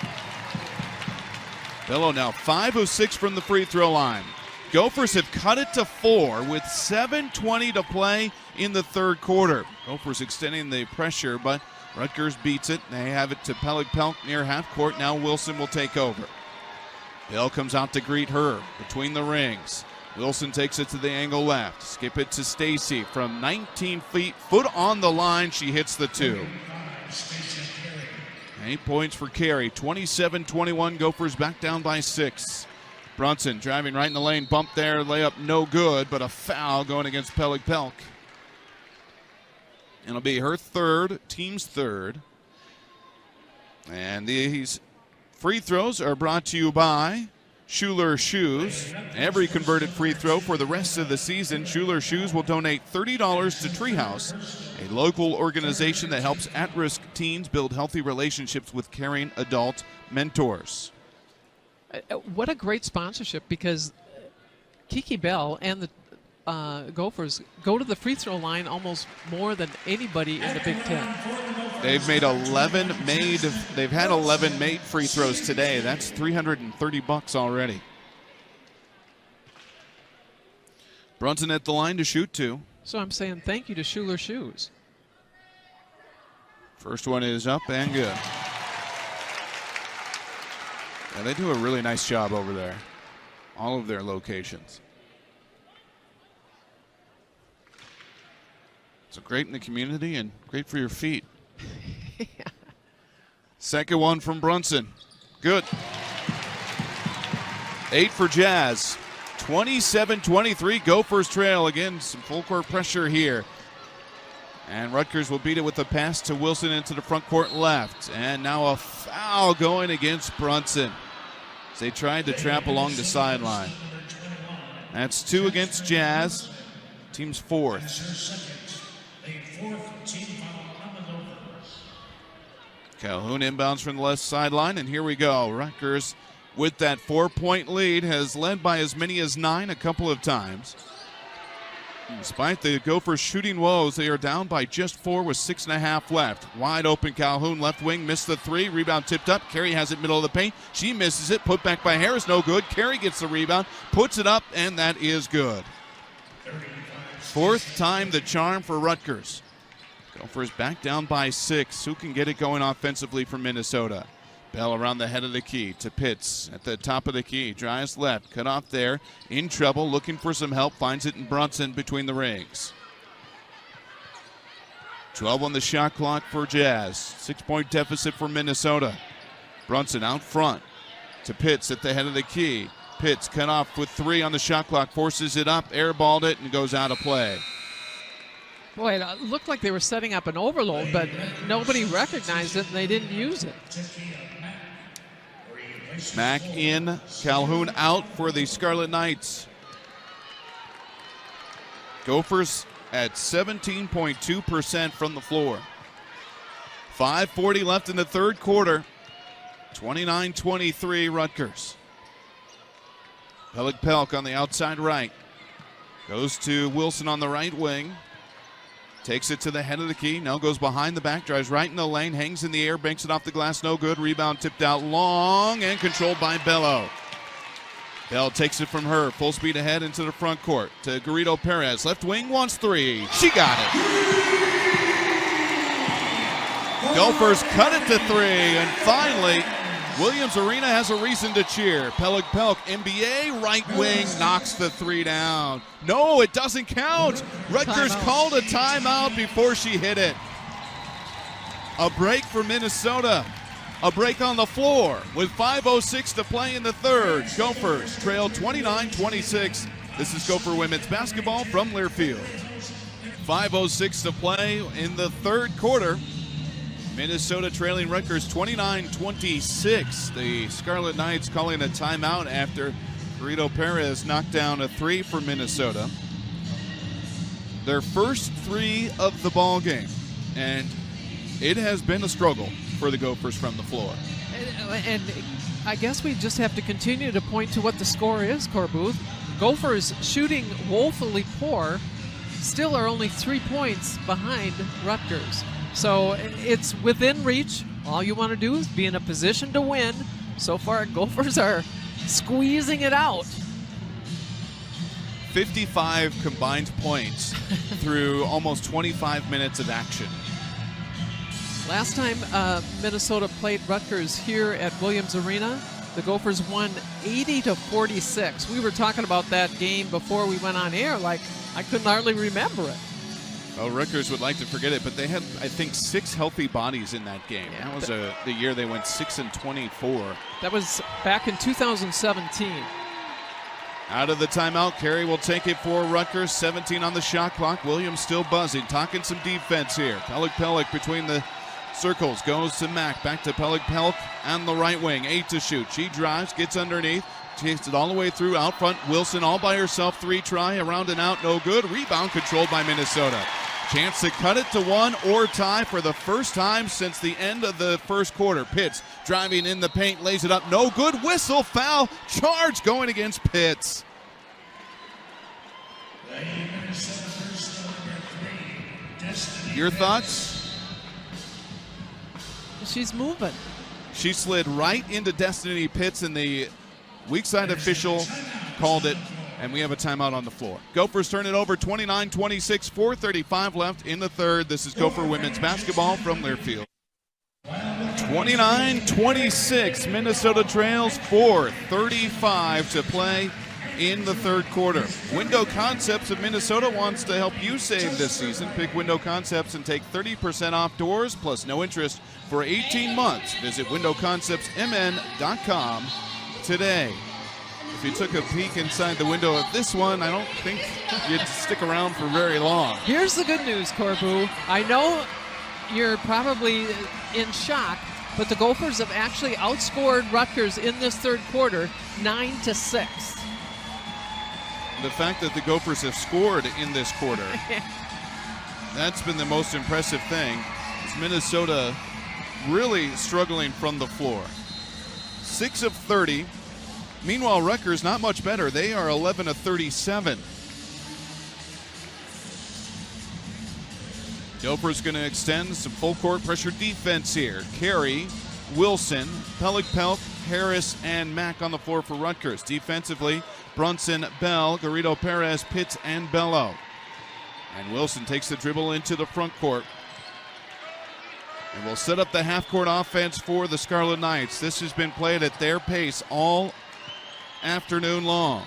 Bello now 5 of 6 from the free throw line. Gophers have cut it to 4 with 7:20 to play in the third quarter. Gophers extending the pressure, but Rutgers beats it. They have it to Pelk near half court. Now Wilson will take over. Bell comes out to greet her between the rings. Wilson takes it to the angle left. Skip it to Stacy from 19 feet. Foot on the line. She hits the 2. 8 points for Carey. 27-21. Gophers back down by 6. Brunson driving right in the lane. Bump there. Layup no good, but a foul going against Pelk. It'll be her third, team's third. And these free throws are brought to you by Schuler Shoes. Every converted free throw for the rest of the season, Schuler Shoes will donate $30 to Treehouse, a local organization that helps at-risk teens build healthy relationships with caring adult mentors. What a great sponsorship, because Kiki Bell and the Gophers go to the free throw line almost more than anybody in the Big Ten. They've had 11 made free throws today. That's $330 already. Brunson at the line to shoot 2. So I'm saying thank you to Schuler Shoes. First one is up and good. Yeah, they do a really nice job over there. All of their locations. So great in the community and great for your feet. Yeah. Second one from Brunson. Good. 8 for Jazz. 27-23. Gophers trail. Again, some full court pressure here. And Rutgers will beat it with a pass to Wilson into the front court left. And now a foul going against Brunson as they tried to trap along the sideline. That's 2 against Jazz. Team's 4th. Team foul on the Gophers. Calhoun inbounds from the left sideline, and here we go. Rutgers, with that 4-point lead, has led by as many as 9 a couple of times. Despite the Gophers' shooting woes, they are down by just 4 with 6.5 left. Wide open Calhoun, left wing, missed the 3. Rebound tipped up. Carey has it middle of the paint. She misses it. Put back by Harris, no good. Carey gets the rebound, puts it up, and that is good. 4th time the charm for Rutgers. Gophers back down by 6. Who can get it going offensively for Minnesota? Bell around the head of the key to Pitts at the top of the key. Drives left, cut off there. In trouble, looking for some help. Finds it in Brunson between the rings. 12 on the shot clock for Jazz. 6-point deficit for Minnesota. Brunson out front to Pitts at the head of the key. Pitts cut off with 3 on the shot clock. Forces it up, airballed it, and goes out of play. Boy, it looked like they were setting up an overload, but nobody recognized it and they didn't use it. Mack in, Calhoun out for the Scarlet Knights. Gophers at 17.2% from the floor. 5:40 left in the third quarter. 29-23 Rutgers. Pelk on the outside right. Goes to Wilson on the right wing. Takes it to the head of the key. Now goes behind the back. Drives right in the lane. Hangs in the air. Banks it off the glass. No good. Rebound tipped out long and controlled by Bello. Bell takes it from her. Full speed ahead into the front court. To Garrido Perez. Left wing wants 3. She got it. Gophers cut it to 3. And finally, Williams Arena has a reason to cheer. Pelk, NBA right wing, knocks the 3 down. No, it doesn't count. Rutgers called a timeout before she hit it. A break for Minnesota. A break on the floor with 5:06 to play in the third. Gophers trail 29-26. This is Gopher women's basketball from Learfield. 5:06 to play in the third quarter. Minnesota trailing Rutgers 29-26. The Scarlet Knights calling a timeout after Garrido Perez knocked down a 3 for Minnesota. Their first 3 of the ball game, and it has been a struggle for the Gophers from the floor. And I guess we just have to continue to point to what the score is, Corbuth. Gophers shooting woefully poor, still are only 3 points behind Rutgers. So it's within reach. All you want to do is be in a position to win. So far, Gophers are squeezing it out. 55 combined points through almost 25 minutes of action. Last time Minnesota played Rutgers here at Williams Arena, the Gophers won 80-46. We were talking about that game before we went on air. Like, I couldn't hardly remember it. Well, Rutgers would like to forget it, but they had, I think, 6 healthy bodies in that game. Yeah, that was the year they went 6-24. That was back in 2017. Out of the timeout, Carey will take it for Rutgers. 17 on the shot clock. Williams still buzzing, talking some defense here. Pelk between the circles, goes to Mack, back to Pelk on the right wing. 8 to shoot. She drives, gets underneath. Takes it all the way through, out front. Wilson all by herself, 3 try, around and out, no good. Rebound controlled by Minnesota. Chance to cut it to 1 or tie for the first time since the end of the first quarter. Pitts driving in the paint, lays it up, no good. Whistle, foul, charge going against Pitts. Your thoughts? She's moving. She slid right into Destiny Pitts, and the weak side official called it, and we have a timeout on the floor. Gophers turn it over 29-26, 4:35 left in the third. This is Gopher women's basketball from Learfield. 29-26, Minnesota trails 4:35 to play in the third quarter. Window Concepts of Minnesota wants to help you save this season. Pick Window Concepts and take 30% off doors plus no interest for 18 months. Visit windowconceptsmn.com today. If you took a peek inside the window of this one, I don't think you'd stick around for very long. Here's the good news, Corbu. I know you're probably in shock, but the Gophers have actually outscored Rutgers in this third quarter 9-6. The fact that the Gophers have scored in this quarter That's been the most impressive thing. Is Minnesota really struggling from the floor. 6 of 30. Meanwhile, Rutgers not much better. They are 11 of 37. Gophers going to extend some full court pressure defense here. Carey, Wilson, Pellick, Harris, and Mack on the floor for Rutgers. Defensively, Brunson, Bell, Garrido Perez, Pitts, and Bello. And Wilson takes the dribble into the front court. And will set up the half-court offense for the Scarlet Knights. This has been played at their pace all afternoon long.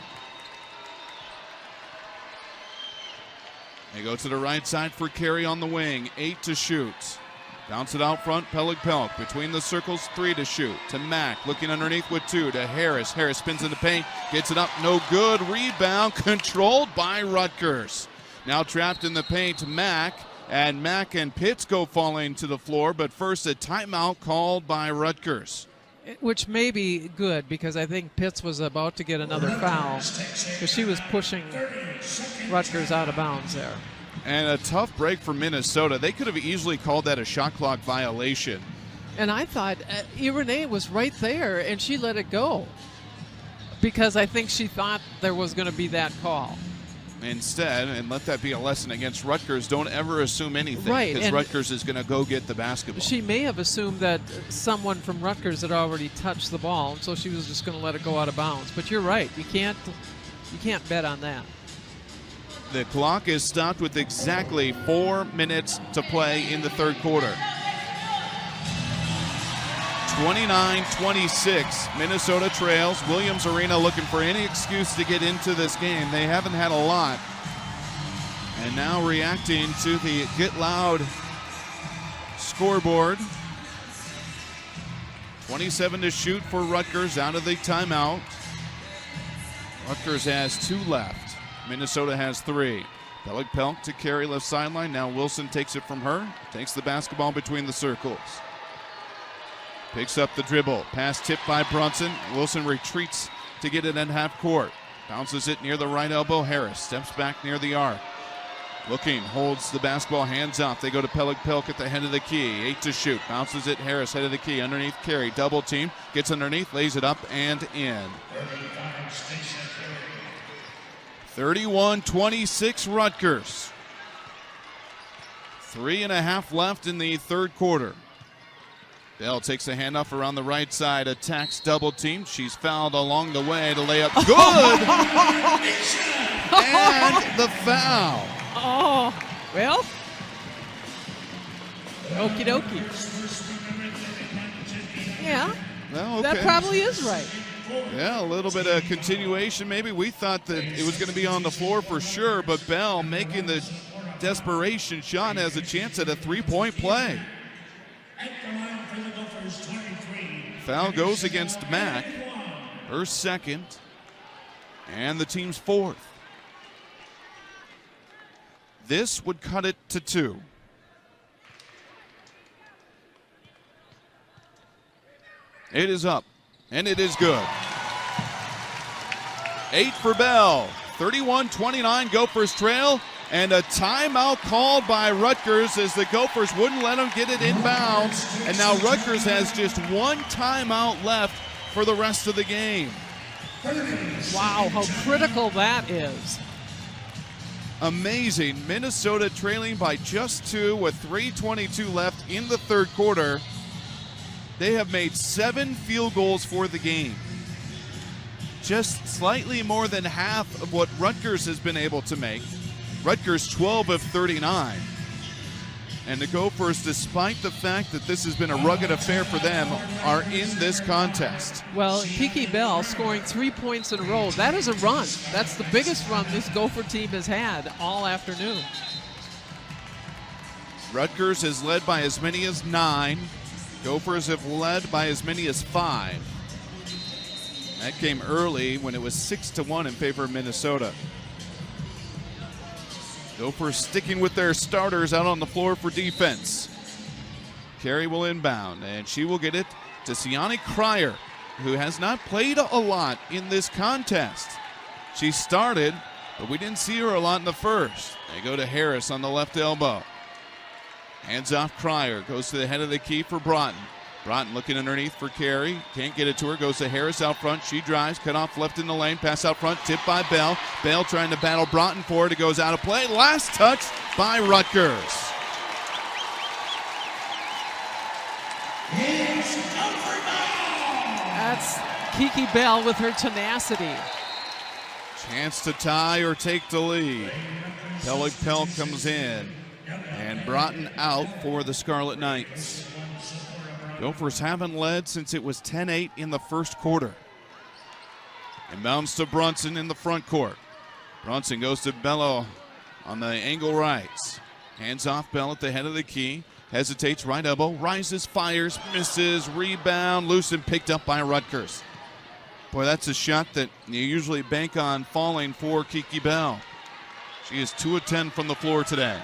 They go to the right side for Carey on the wing. 8 to shoot. Bounce it out front, Pellick between the circles, 3 to shoot. To Mack, looking underneath with 2 to Harris. Harris spins in the paint, gets it up, no good. Rebound controlled by Rutgers. Now trapped in the paint, Mack. And Mack and Pitts go falling to the floor, but first a timeout called by Rutgers. Which may be good because I think Pitts was about to get another foul because she was pushing Rutgers out of bounds there. And a tough break for Minnesota. They could have easily called that a shot clock violation. And I thought Irene was right there and she let it go because I think she thought there was going to be that call. Instead, and let that be a lesson against Rutgers, don't ever assume anything. Right, because and Rutgers is going to go get the basketball. She may have assumed that someone from Rutgers had already touched the ball, and so she was just going to let it go out of bounds. But you're right. You can't bet on that. The clock is stopped with exactly 4 minutes to play in the third quarter. 29-26, Minnesota trails. Williams Arena looking for any excuse to get into this game. They haven't had a lot. And now reacting to the Get Loud scoreboard. 27 to shoot for Rutgers out of the timeout. Rutgers has 2 left. Minnesota has 3. Pellick to Carey left sideline. Now Wilson takes it from her. Takes the basketball between the circles. Picks up the dribble. Pass tipped by Brunson. Wilson retreats to get it in half court. Bounces it near the right elbow. Harris steps back near the arc. Looking, holds the basketball, hands up. They go to Pellick at the head of the key. 8 to shoot. Bounces it. Harris, head of the key. Underneath Carey. Double team. Gets underneath. Lays it up and in. 31-26 Rutgers. 3.5 left in the third quarter. Bell takes a handoff around the right side, attacks double team. She's fouled along the way to lay up. Good! And the foul. Oh, well. Okie dokie. Yeah, Well, okay. that probably is right. Yeah, a little bit of continuation maybe. We thought that it was going to be on the floor for sure, but Bell making the desperation shot has a chance at a three-point play. Foul goes against Mack, her second, and the team's 4th. This would cut it to 2. It is up, and it is good. 8 for Bell, 31-29, Gophers trail, and a timeout called by Rutgers as the Gophers wouldn't let them get it inbounds. And now Rutgers has just 1 timeout left for the rest of the game. Wow, how critical that is. Amazing. Minnesota trailing by just 2 with 3:22 left in the third quarter. They have made 7 field goals for the game. Just slightly more than half of what Rutgers has been able to make. Rutgers 12 of 39. And the Gophers, despite the fact that this has been a rugged affair for them, are in this contest. Well, Kiki Bell scoring 3 points in a row. That is a run. That's the biggest run this Gopher team has had all afternoon. Rutgers has led by as many as 9. Gophers have led by as many as 5. That came early when it was 6-1 in favor of Minnesota. Gophers sticking with their starters out on the floor for defense. Carey will inbound, and she will get it to Siani Cryer, who has not played a lot in this contest. She started, but we didn't see her a lot in the first. They go to Harris on the left elbow. Hands off Cryer. Goes to the head of the key for Broughton. Broughton looking underneath for Carey. Can't get it to her. Goes to Harris out front. She drives. Cut off left in the lane. Pass out front. Tipped by Bell. Bell trying to battle Broughton for it. It goes out of play. Last touch by Rutgers. That's Kiki Bell with her tenacity. Chance to tie or take the lead. Pelk comes in. And Broughton out for the Scarlet Knights. Gophers haven't led since it was 10-8 in the first quarter. Inbounds to Brunson in the front court. Brunson goes to Bello on the angle right. Hands off Bell at the head of the key. Hesitates, right elbow, rises, fires, misses, rebound, loose and picked up by Rutgers. Boy, that's a shot that you usually bank on falling for Kiki Bell. She is 2 of 10 from the floor today.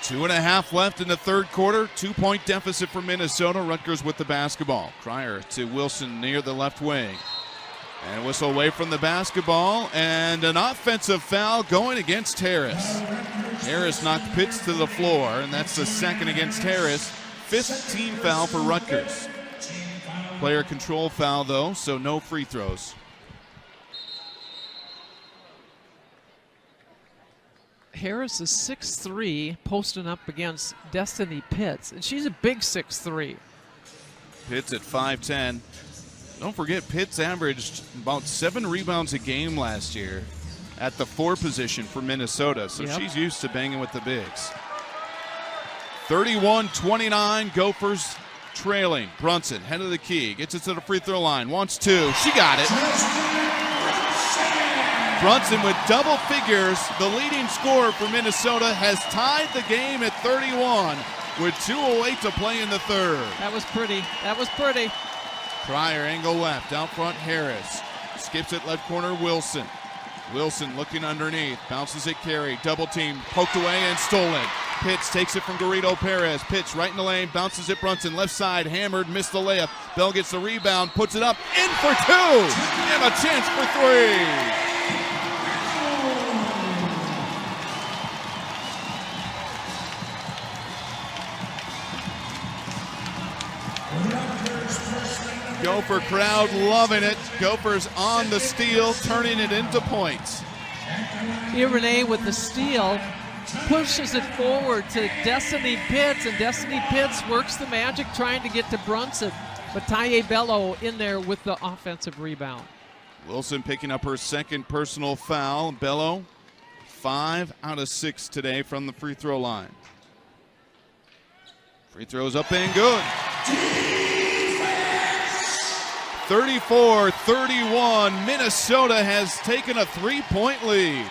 2.5 left in the third quarter. 2-point deficit for Minnesota. Rutgers with the basketball. Cryer to Wilson near the left wing. And a whistle away from the basketball. And an offensive foul going against Harris. Harris knocked Pitts to the floor, and that's the second against Harris. 5th team foul for Rutgers. Player control foul, though, so no free throws. Harris is 6'3", posting up against Destiny Pitts, and she's a big 6'3". Pitts at 5'10". Don't forget, Pitts averaged about 7 rebounds a game last year at the 4 position for Minnesota, so she's used to banging with the bigs. 31-29, Gophers trailing. Brunson, head of the key, gets it to the free throw line, wants 2, she got it. Brunson with double figures, the leading scorer for Minnesota, has tied the game at 31 with 2:08 to play in the third. That was pretty. That was pretty. Cryer angle left, out front Harris. Skips it left corner Wilson. Wilson looking underneath, bounces it Carey, double team, poked away and stolen. Pitts takes it from Garrido Perez. Pitts right in the lane, bounces it Brunson, left side, hammered, missed the layup. Bell gets the rebound, puts it up, in for 2, and a chance for 3. Gopher crowd loving it. Gophers on the steal, turning it into points. Renee with the steal pushes it forward to Destiny Pitts, and Destiny Pitts works the magic trying to get to Brunson. But Taye Bello in there with the offensive rebound. Wilson picking up her second personal foul. Bello, 5 out of 6 today from the free throw line. Free throws up and good. 34-31, Minnesota has taken a 3-point lead.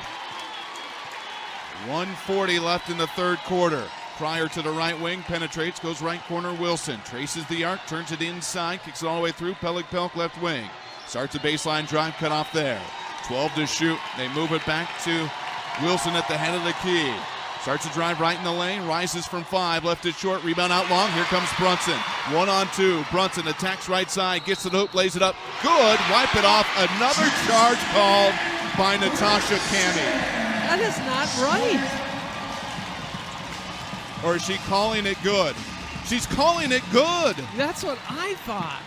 1:40 left in the third quarter. Cryer to the right wing, penetrates, goes right corner Wilson. Traces the arc, turns it inside, kicks it all the way through, Pelk left wing. Starts a baseline drive, cut off there. 12 to shoot, they move it back to Wilson at the head of the key. Starts to drive right in the lane, rises from 5, left it short, rebound out long, here comes Brunson. 1-on-2, Brunson attacks right side, gets to the hoop, lays it up, good, wipe it off, another charge called by Natasha Cammey. That is not right. Or is she calling it good? She's calling it good. That's what I thought.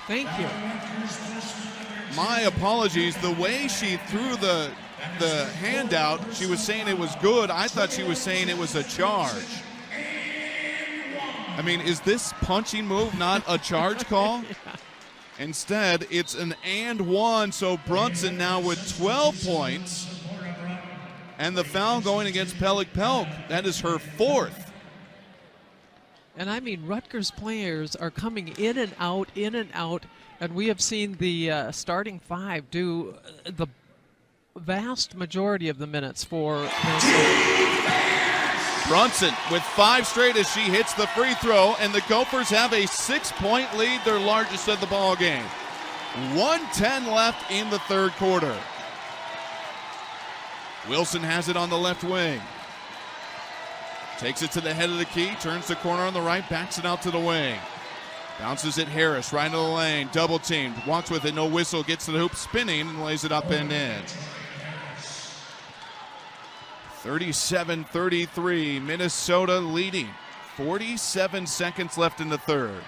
Thank you. My apologies, the way she threw the handout, she was saying it was good. I thought she was saying it was a charge. I mean, is this punching move not a charge call? Yeah. Instead, it's an and 1, so Brunson now with 12 points. And the foul going against Pelk. That is her 4th. And I mean, Rutgers players are coming in and out, and we have seen the starting 5 do the vast majority of the minutes for Minnesota. Brunson with 5 straight as she hits the free throw, and the Gophers have a 6-point lead, their largest of the ball game. 1:10 left in the third quarter. Wilson has it on the left wing. Takes it to the head of the key, turns the corner on the right, backs it out to the wing. Bounces it Harris, right into the lane, double teamed, walks with it, no whistle, gets to the hoop, spinning, and lays it up and in. 37-33, Minnesota leading. 47 seconds left in the third.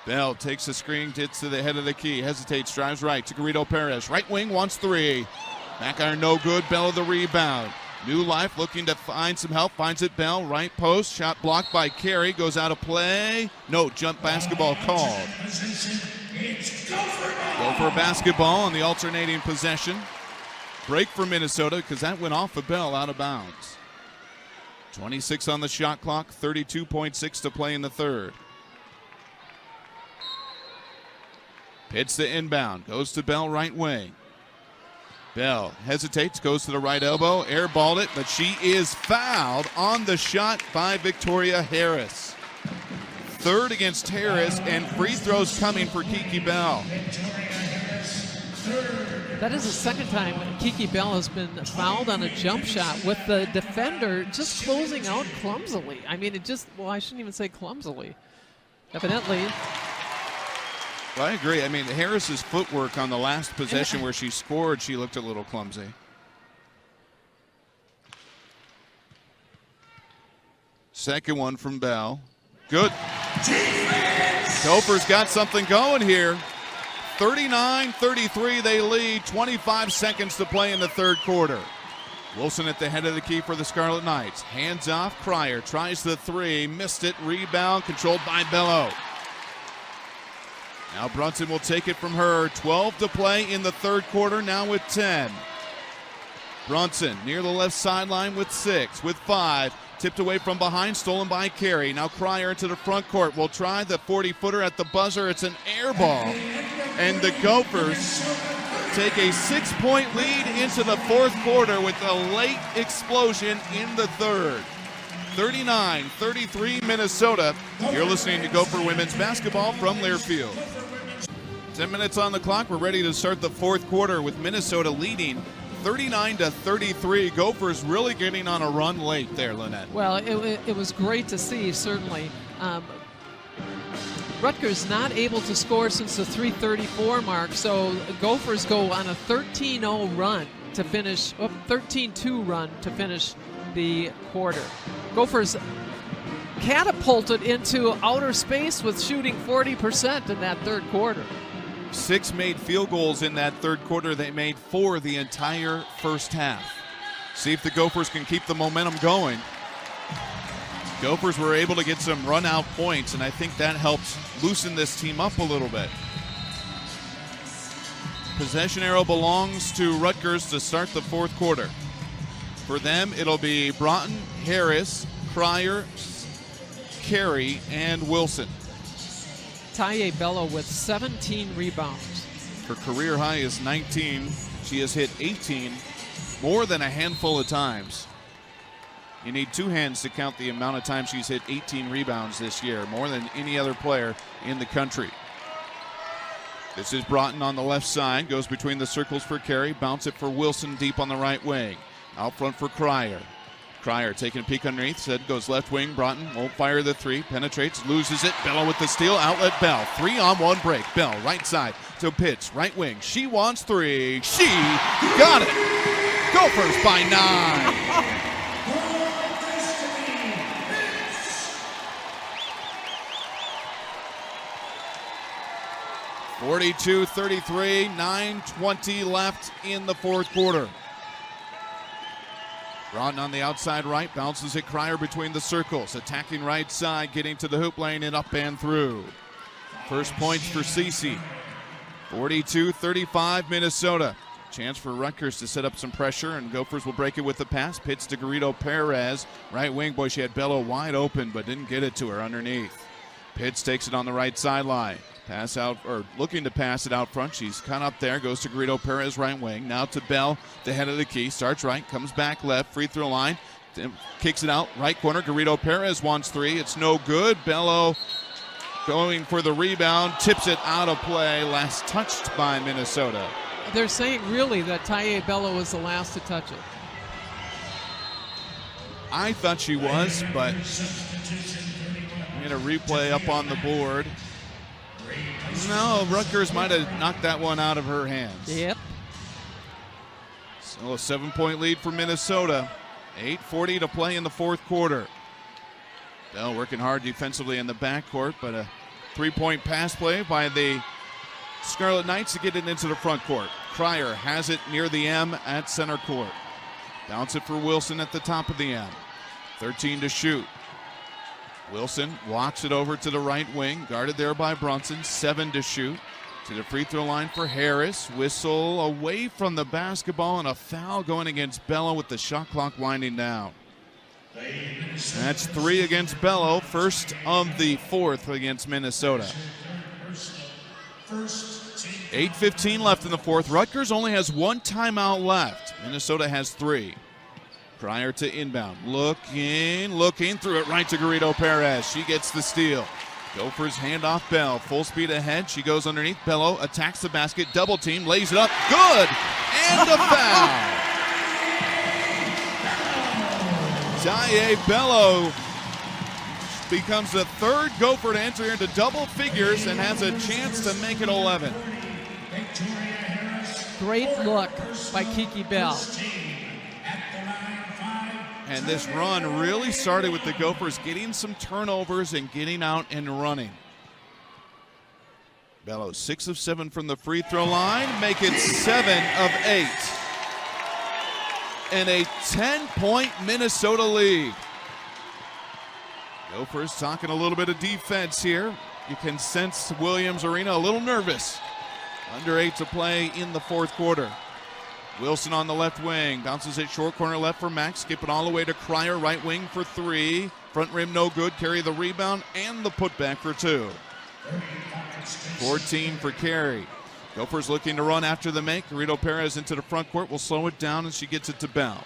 Bell takes the screen, gets to the head of the key, hesitates, drives right to Garrido Perez. Right wing wants three. Back iron no good, Bell of the rebound. New Life looking to find some help, finds it Bell, right post, shot blocked by Carey, goes out of play. No, jump basketball called. Gopher basketball on the alternating possession. Break for Minnesota because that went off of Bell out of bounds. 26 on the shot clock, 32.6 to play in the third. Pitch the inbound, goes to Bell right wing. Bell hesitates, goes to the right elbow, airballed it, but she is fouled on the shot by Victoria Harris. Third against Harris, and free throws coming for Kiki Bell. That is the second time Kiki Bell has been fouled on a jump shot with the defender just closing out clumsily. I mean, I shouldn't even say clumsily. Evidently. Well, I agree. I mean, Harris's footwork on the last possession where she scored, she looked a little clumsy. Second one from Bell. Good. Gophers got something going here. 39-33, they lead. 25 seconds to play in the third quarter. Wilson at the head of the key for the Scarlet Knights. Hands off, Cryer tries the three, missed it, rebound, controlled by Bello. Now Brunson will take it from her. 12 to play in the third quarter, now with 10. Brunson near the left sideline with 6, with 5. Tipped away from behind, stolen by Carey. Now Cryer into the front court. Will try the 40-footer at the buzzer. It's an air ball. And the Gophers take a 6-point lead into the fourth quarter with a late explosion in the third. 39-33 Minnesota. You're listening to Gopher Women's Basketball from Learfield. 10 minutes on the clock. We're ready to start the fourth quarter with Minnesota leading 39-33. Gophers really getting on a run late there, Lynette. Well, it was great to see, certainly. Rutgers not able to score since the 3:34 mark, so Gophers go on a 13-0 run to finish, 13-2 run to finish the quarter. Gophers catapulted into outer space with shooting 40% in that third quarter. 6 made field goals in that third quarter. They made 4 the entire first half. See if the Gophers can keep the momentum going. Gophers were able to get some run-out points, and I think that helps loosen this team up a little bit. Possession arrow belongs to Rutgers to start the fourth quarter. For them, it'll be Broughton, Harris, Cryer, Carey, and Wilson. Taye Bello with 17 rebounds. Her career high is 19. She has hit 18 more than a handful of times. You need 2 hands to count the amount of times she's hit 18 rebounds this year, more than any other player in the country. This is Broughton on the left side, goes between the circles for Carey, bounce it for Wilson deep on the right wing. Out front for Cryer. Cryer taking a peek underneath, said goes left wing. Broughton won't fire the 3, penetrates, loses it. Bello with the steal, outlet Bell. 3-on-1 break. Bell right side to Pitts, right wing. She wants 3. She got it. Gophers by 9. 42-33, 9:20 left in the fourth quarter. Broughton on the outside right, bounces it Cryer between the circles, attacking right side, getting to the hoop lane and up and through. First points for Cece. 42-35 Minnesota. Chance for Rutgers to set up some pressure, and Gophers will break it with the pass. Pitts to Garrido Perez. Right wing, boy, she had Bello wide open, but didn't get it to her underneath. Pitts takes it on the right sideline. Pass out, or looking to pass it out front. She's caught up there, goes to Garrido Perez, right wing. Now to Bell, the head of the key. Starts right, comes back left, free throw line. Kicks it out, right corner. Garrido Perez wants 3. It's no good. Bello going for the rebound, tips it out of play. Last touched by Minnesota. They're saying really that Taye Bello was the last to touch it. I thought she was, but get a replay up on the board. No, Rutgers might have knocked that one out of her hands. Yep. So a 7-point lead for Minnesota. 8:40 to play in the fourth quarter. Bell working hard defensively in the backcourt, but a three-point pass play by the Scarlet Knights to get it into the front court. Cryer has it near the M at center court. Bounce it for Wilson at the top of the M. 13 to shoot. Wilson walks it over to the right wing, guarded there by Brunson. 7 to shoot. To the free throw line for Harris. Whistle away from the basketball and a foul going against Bello with the shot clock winding down. That's 3 against Bello, first of the fourth against Minnesota. 8:15 left in the fourth. Rutgers only has 1 timeout left. Minnesota has 3. Prior to inbound. Looking through it right to Garrido Perez. She gets the steal. Gophers hand off Bell. Full speed ahead. She goes underneath. Bello attacks the basket. Double team. Lays it up. Good. And a foul. Taye Bello becomes the third Gopher to enter into double figures and has a chance to make it 11. Great look by Kiki Bell. And this run really started with the Gophers getting some turnovers and getting out and running. Bello 6 of 7 from the free throw line, make it 7 of 8. And a 10-point Minnesota lead. Gophers talking a little bit of defense here. You can sense Williams Arena a little nervous. Under 8 to play in the fourth quarter. Wilson on the left wing, bounces it short corner left for Max, skip it all the way to Cryer, right wing for 3. Front rim no good, Carey the rebound and the putback for 2. 14 for Carey. Gophers looking to run after the make. Garrido Perez into the front court will slow it down and she gets it to Bell.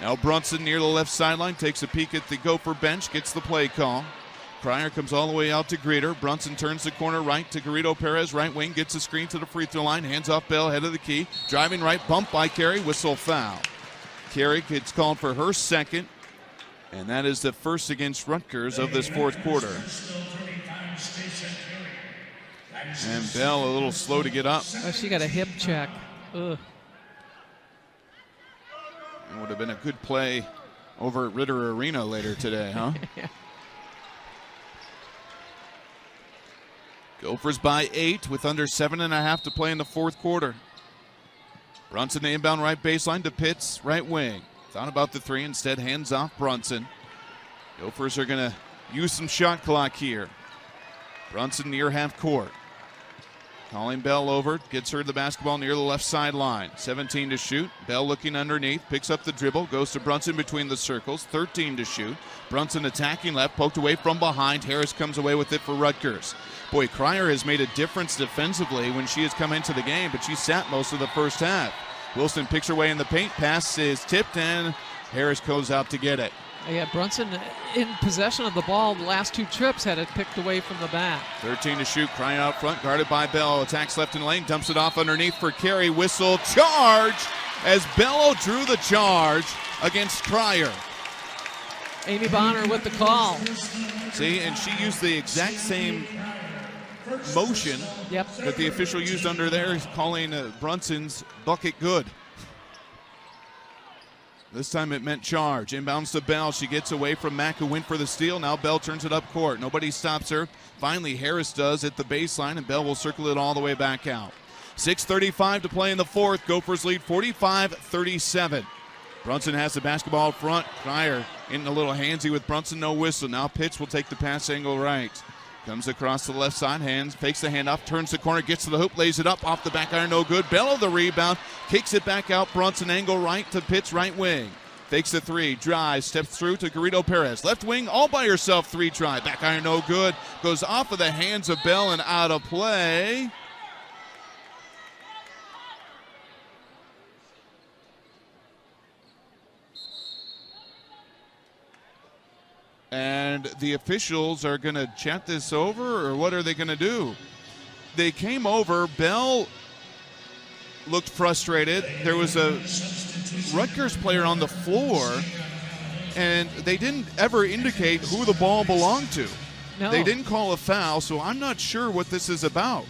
Now Brunson near the left sideline, takes a peek at the Gopher bench, gets the play call. Cryer comes all the way out to Greeter. Brunson turns the corner right to Garrido Perez, right wing, gets a screen to the free throw line, hands off Bell, head of the key. Driving right, bump by Carey, whistle foul. Carey gets called for her second, and that is the first against Rutgers of this fourth quarter. And Bell a little slow to get up. Oh, she got a hip check. Ugh. It would have been a good play over at Ritter Arena later today, huh? Yeah. Gophers by 8 with under 7.5 to play in the fourth quarter. Brunson the inbound right baseline to Pitts, right wing. Thought about the 3, instead hands off Brunson. Gophers are going to use some shot clock here. Brunson near half court. Calling Bell over, gets her the basketball near the left sideline. 17 to shoot. Bell looking underneath, picks up the dribble, goes to Brunson between the circles. 13 to shoot. Brunson attacking left, poked away from behind. Harris comes away with it for Rutgers. Boy, Cryer has made a difference defensively when she has come into the game, but she sat most of the first half. Wilson picks her way in the paint, pass is tipped, and Harris goes out to get it. Yeah, Brunson in possession of the ball the last 2 trips, had it picked away from the back. 13 to shoot, Cryer out front, guarded by Bell. Attacks left in lane, dumps it off underneath for Carey. Whistle, charge, as Bello drew the charge against Cryer. Amy Bonner with the call. See, and she used the exact same motion that the official used under there, calling Brunson's bucket good. This time it meant charge. Inbounds to Bell. She gets away from Mack, who went for the steal. Now Bell turns it up court. Nobody stops her. Finally, Harris does at the baseline, and Bell will circle it all the way back out. 6:35 to play in the fourth. Gophers lead 45-37. Brunson has the basketball up front. Cryer in a little handsy with Brunson, no whistle. Now Pitts will take the pass angle right. Comes across the left side, fakes the handoff, turns the corner, gets to the hoop, lays it up, off the back iron, no good. Bello the rebound, kicks it back out, Brunson angle right to Pitts, right wing. Fakes the 3, drives, steps through to Garrido Perez. Left wing, all by herself, 3 try. Back iron, no good. Goes off of the hands of Bell and out of play. And the officials are going to chat this over, or what are they going to do? They came over. Bell looked frustrated. There was a Rutgers player on the floor, and they didn't ever indicate who the ball belonged to. No. They didn't call a foul, so I'm not sure what this is about.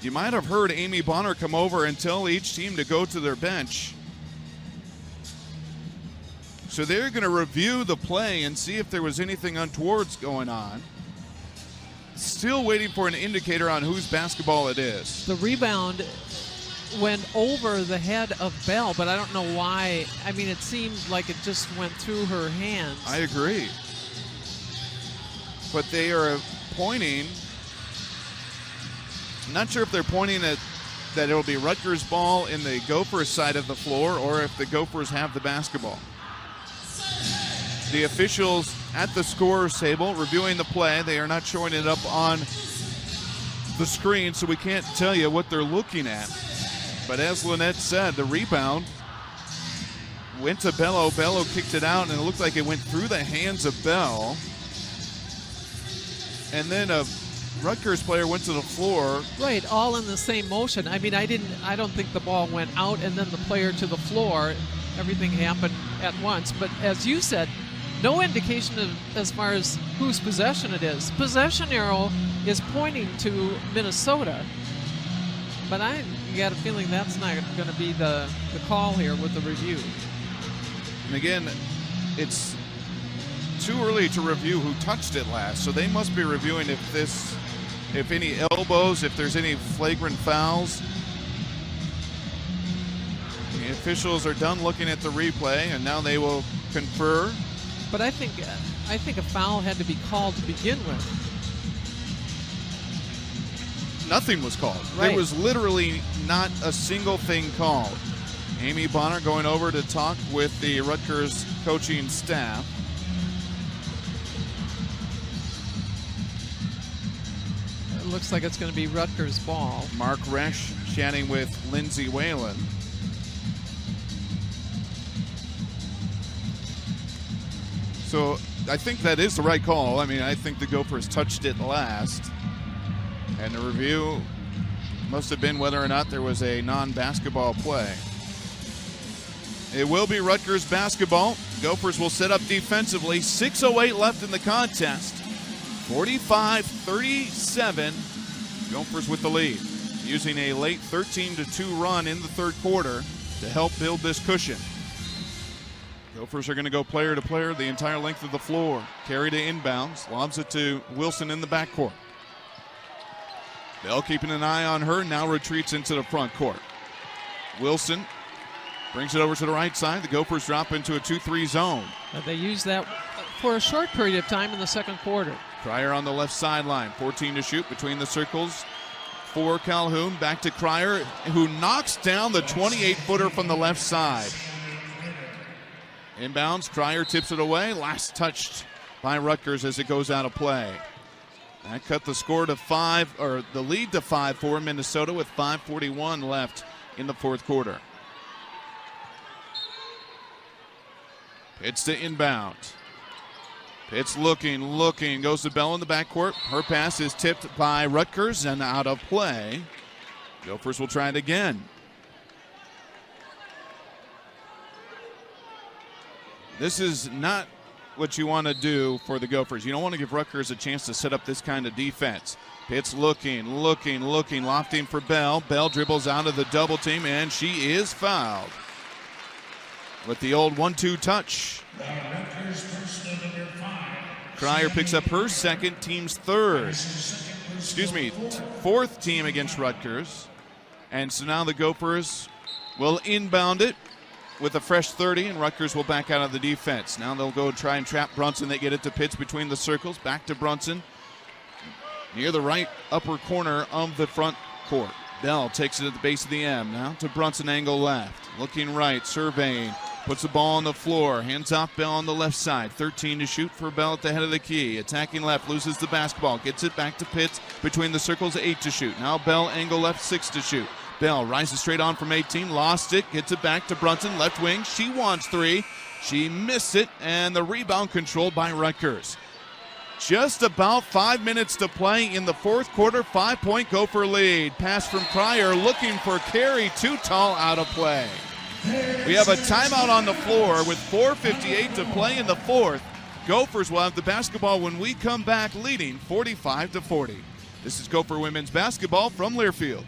You might have heard Amy Bonner come over and tell each team to go to their bench. So they're going to review the play and see if there was anything untowards going on. Still waiting for an indicator on whose basketball it is. The rebound went over the head of Bell, but I don't know why. I mean, it seemed like it just went through her hands. I agree. But they are pointing. I'm not sure if they're pointing at that it'll be Rutgers ball in the Gophers side of the floor or if the Gophers have the basketball. The officials at the scorer's table reviewing the play. They are not showing it up on the screen, so we can't tell you what they're looking at. But as Lynette said, the rebound went to Bello. Bello kicked it out, and it looked like it went through the hands of Bell. And then a Rutgers player went to the floor. Right, all in the same motion. I mean, I don't think the ball went out and then the player to the floor. Everything happened at once. But as you said, no indication of as far as whose possession it is. Possession arrow is pointing to Minnesota. But I got a feeling that's not going to be the call here with the review. And again, it's too early to review who touched it last, so they must be reviewing if any elbows, if there's any flagrant fouls. The officials are done looking at the replay, and now they will confer. But I think a foul had to be called to begin with. Nothing was called. Right. There was literally not a single thing called. Amy Bonner going over to talk with the Rutgers coaching staff. It looks like it's going to be Rutgers ball. Mark Resch chatting with Lindsay Whalen. So I think that is the right call. I mean, I think the Gophers touched it last. And the review must have been whether or not there was a non-basketball play. It will be Rutgers basketball. Gophers will set up defensively. 6:08 left in the contest. 45-37. Gophers with the lead. Using a late 13-2 run in the third quarter to help build this cushion. Gophers are going to go player to player the entire length of the floor. Carry to inbounds. Lobs it to Wilson in the backcourt. Bell keeping an eye on her, now retreats into the front court. Wilson brings it over to the right side. The Gophers drop into a 2-3 zone. They used that for a short period of time in the second quarter. Cryer on the left sideline, 14 to shoot between the circles. For Calhoun, back to Cryer, who knocks down the 28-footer from the left side. Inbounds, Cryer tips it away. Last touched by Rutgers as it goes out of play. That cut the score to the lead to 5 for Minnesota with 5:41 left in the fourth quarter. Pitts to inbound. Pitts looking, goes to Bell in the backcourt. Her pass is tipped by Rutgers and out of play. Gophers will try it again. This is not what you want to do for the Gophers. You don't want to give Rutgers a chance to set up this kind of defense. Pitts looking, lofting for Bell. Bell dribbles out of the double team, and she is fouled. With the old 1-2 touch. Cryer picks up her second, team's fourth team against Rutgers. And so now the Gophers will inbound it with a fresh 30, and Rutgers will back out of the defense. Now they'll go try and trap Brunson. They get it to Pitts between the circles. Back to Brunson near the right upper corner of the front court. Bell takes it at the base of the M. Now to Brunson, angle left. Looking right, surveying. Puts the ball on the floor. Hands off Bell on the left side. 13 to shoot for Bell at the head of the key. Attacking left, loses the basketball. Gets it back to Pitts between the circles, 8 to shoot. Now Bell, angle left, 6 to shoot. Bell rises straight on from 18, lost it, gets it back to Brunson, left wing. She wants 3. She missed it, and the rebound controlled by Rutgers. Just about 5 minutes to play in the fourth quarter, 5-point Gopher lead. Pass from Cryer, looking for Carey, too tall, out of play. We have a timeout on the floor with 4:58 to play in the fourth. Gophers will have the basketball when we come back, leading 45-40. This is Gopher women's basketball from Learfield.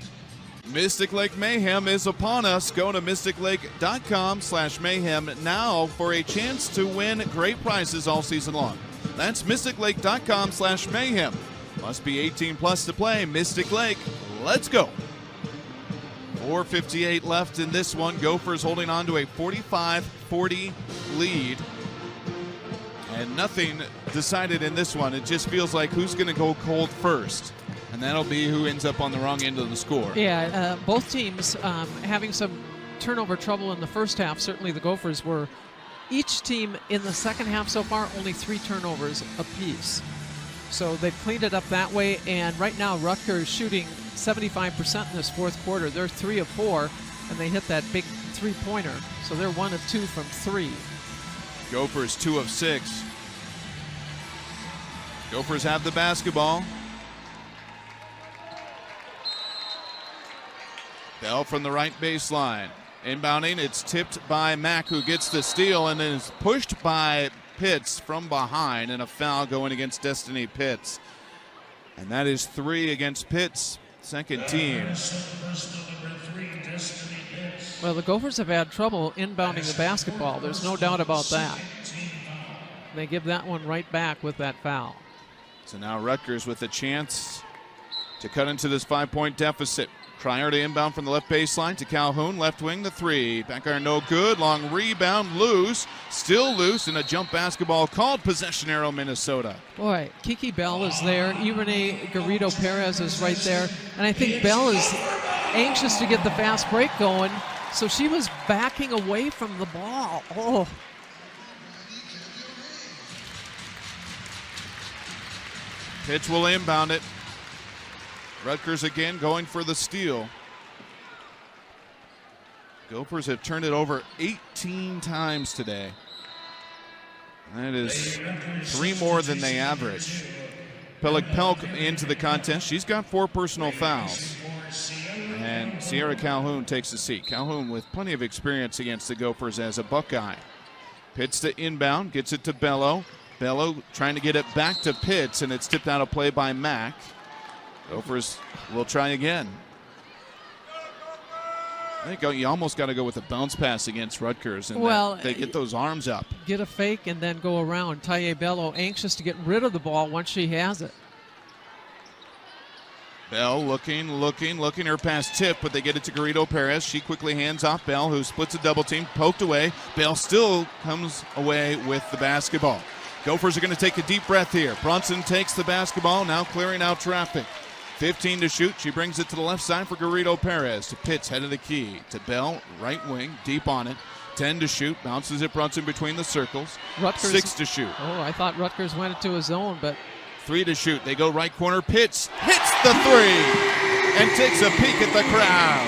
Mystic Lake Mayhem is upon us. Go to mysticlake.com/mayhem now for a chance to win great prizes all season long. That's mysticlake.com/mayhem. Must be 18 plus to play. Mystic Lake, let's go. 4:58 left in this one. Gophers holding on to a 45-40 lead. And nothing decided in this one. It just feels like who's going to go cold first. And that'll be who ends up on the wrong end of the score. Yeah, both teams having some turnover trouble in the first half. Certainly the Gophers were. Each team in the second half so far, only 3 turnovers apiece. So they've cleaned it up that way. And right now, Rutgers shooting 75% in this fourth quarter. They're 3 of 4, and they hit that big three-pointer. So they're 1 of 2 from 3. Gophers 2 of 6. Gophers have the basketball. Bell from the right baseline. Inbounding, it's tipped by Mack, who gets the steal and then is pushed by Pitts from behind, and a foul going against Destiny Pitts. And that is 3 against Pitts, second team. Well, the Gophers have had trouble inbounding the basketball. There's no doubt about that. They give that one right back with that foul. So now Rutgers with a chance to cut into this 5-point deficit. Cryer to inbound from the left baseline to Calhoun. Left wing, the 3. Back iron no good. Long rebound, loose. Still loose, and a jump basketball called. Possession arrow, Minnesota. Boy, Kiki Bell is there. Irene Garrido Perez is right there. And I think Bell is anxious to get the fast break going. So she was backing away from the ball. Oh. Pitch will inbound it. Rutgers again going for the steal. Gophers have turned it over 18 times today. That is 3 more than they average. Pelk into the contest. She's got 4 personal fouls. And Sierra Calhoun takes a seat. Calhoun with plenty of experience against the Gophers as a Buckeye. Pitts to inbound, gets it to Bello. Bello trying to get it back to Pitts, and it's tipped out of play by Mack. Gophers will try again. I think you almost got to go with a bounce pass against Rutgers, and they get those arms up. Get a fake and then go around. Taye Bello anxious to get rid of the ball once she has it. Bell looking. Her pass tipped, but they get it to Garrido Perez. She quickly hands off Bell, who splits a double team, poked away. Bell still comes away with the basketball. Gophers are going to take a deep breath here. Brunson takes the basketball, now clearing out traffic. 15 to shoot. She brings it to the left side for Garrido Perez. To Pitts, head of the key. To Bell, right wing, deep on it. 10 to shoot. Bounces it Brunson between the circles. Rutgers, 6 to shoot. Oh, I thought Rutgers went into a zone, but 3 to shoot. They go right corner. Pitts hits the 3 and takes a peek at the crowd.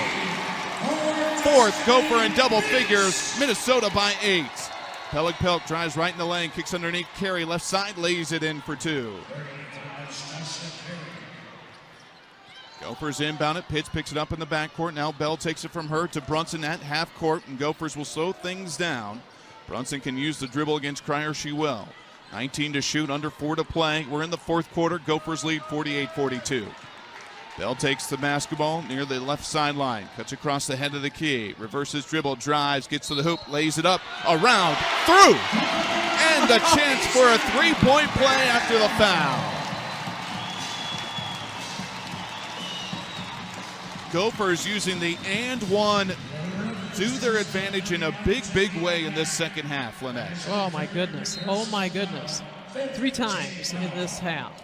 4th Gopher in double figures. Minnesota by 8. Pelk drives right in the lane. Kicks underneath. Carey left side. Lays it in for 2. Gophers inbound it. Pitts picks it up in the backcourt. Now Bell takes it from her to Brunson at half court, and Gophers will slow things down. Brunson can use the dribble against Cryer. She will. 19 to shoot, under 4 to play. We're in the 4th quarter. Gophers lead 48-42. Bell takes the basketball near the left sideline. Cuts across the head of the key. Reverses dribble, drives, gets to the hoop, lays it up, around, through. And a chance for a 3-point play after the foul. Gophers using the and one to their advantage in a big, big way in this second half, Lynette. Oh, my goodness. 3 times in this half.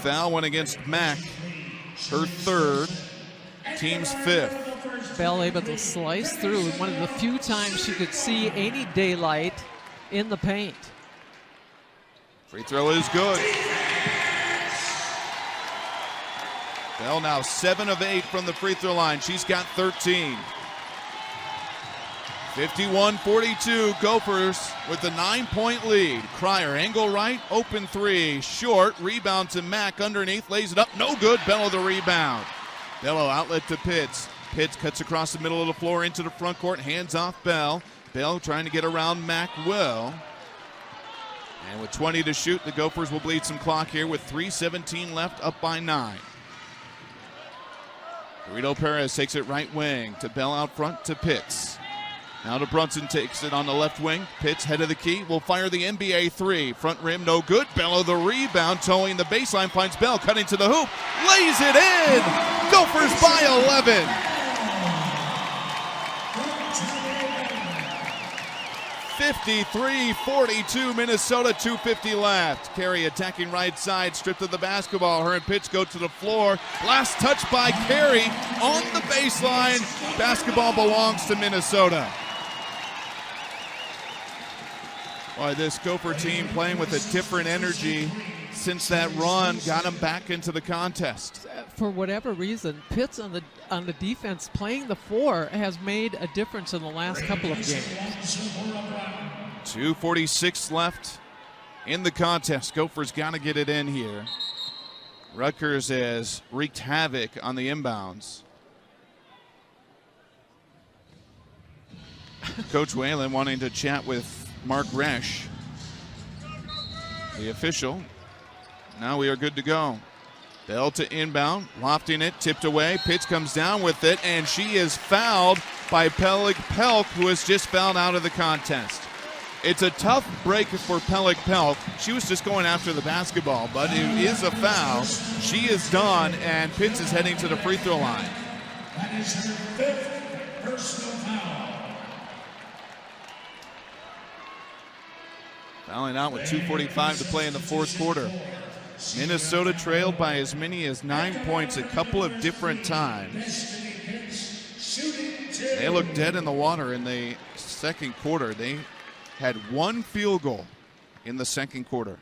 Foul went against Mack, her 3rd, team's 5th. Bell able to slice through one of the few times she could see any daylight in the paint. Free throw is good. Bell now 7 of 8 from the free throw line. She's got 13. 51-42, Gophers with the 9-point lead. Cryer, angle right, open 3, short, rebound to Mack underneath, lays it up, no good, Bello the rebound. Bello outlet to Pitts. Pitts cuts across the middle of the floor into the front court, hands off Bell. Bell trying to get around Mack well. And with 20 to shoot, the Gophers will bleed some clock here with 3:17 left, up by 9. Rito Perez takes it right wing to Bell out front to Pitts. Now to Brunson, takes it on the left wing. Pitts, head of the key, will fire the NBA three. Front rim, no good. Bello the rebound, towing the baseline, finds Bell, cutting to the hoop, lays it in! Gophers by 11! 53-42, Minnesota, 2:50 left. Carey attacking right side, stripped of the basketball. Her and Pitts go to the floor. Last touch by Carey on the baseline. Basketball belongs to Minnesota. Boy, this Gopher team playing with a different energy since that run got them back into the contest. For whatever reason, Pitts on the defense playing the four has made a difference in the last couple of games. 2:46 left in the contest. Gophers got to get it in here. Rutgers has wreaked havoc on the inbounds. Coach Whalen wanting to chat with Mark Resch, the official. Now we are good to go. Bell to inbound, lofting it, tipped away. Pitts comes down with it, and she is fouled by Peleg Pelk, who has just fouled out of the contest. It's a tough break for Peleg Pelk. She was just going after the basketball, but it is a foul. She is done, and Pitts is heading to the free throw line. That is her 5th personal foul. Fouling out with 2:45 to play in the fourth quarter. Minnesota trailed by as many as 9 points a couple of different times. They looked dead in the water in the second quarter. They had one field goal in the second quarter.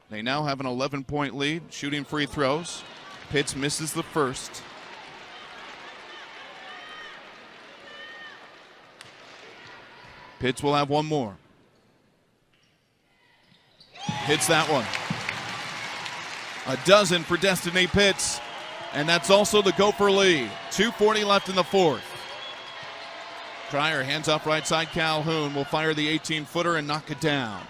They now have an 11-point lead, shooting free throws. Pitts misses the first. Pitts will have one more. Hits that one. A dozen for Destiny Pitts, and that's also the Gopher lead. 2:40 left in the fourth. Cryer hands off right side. Calhoun will fire the 18-footer and knock it down.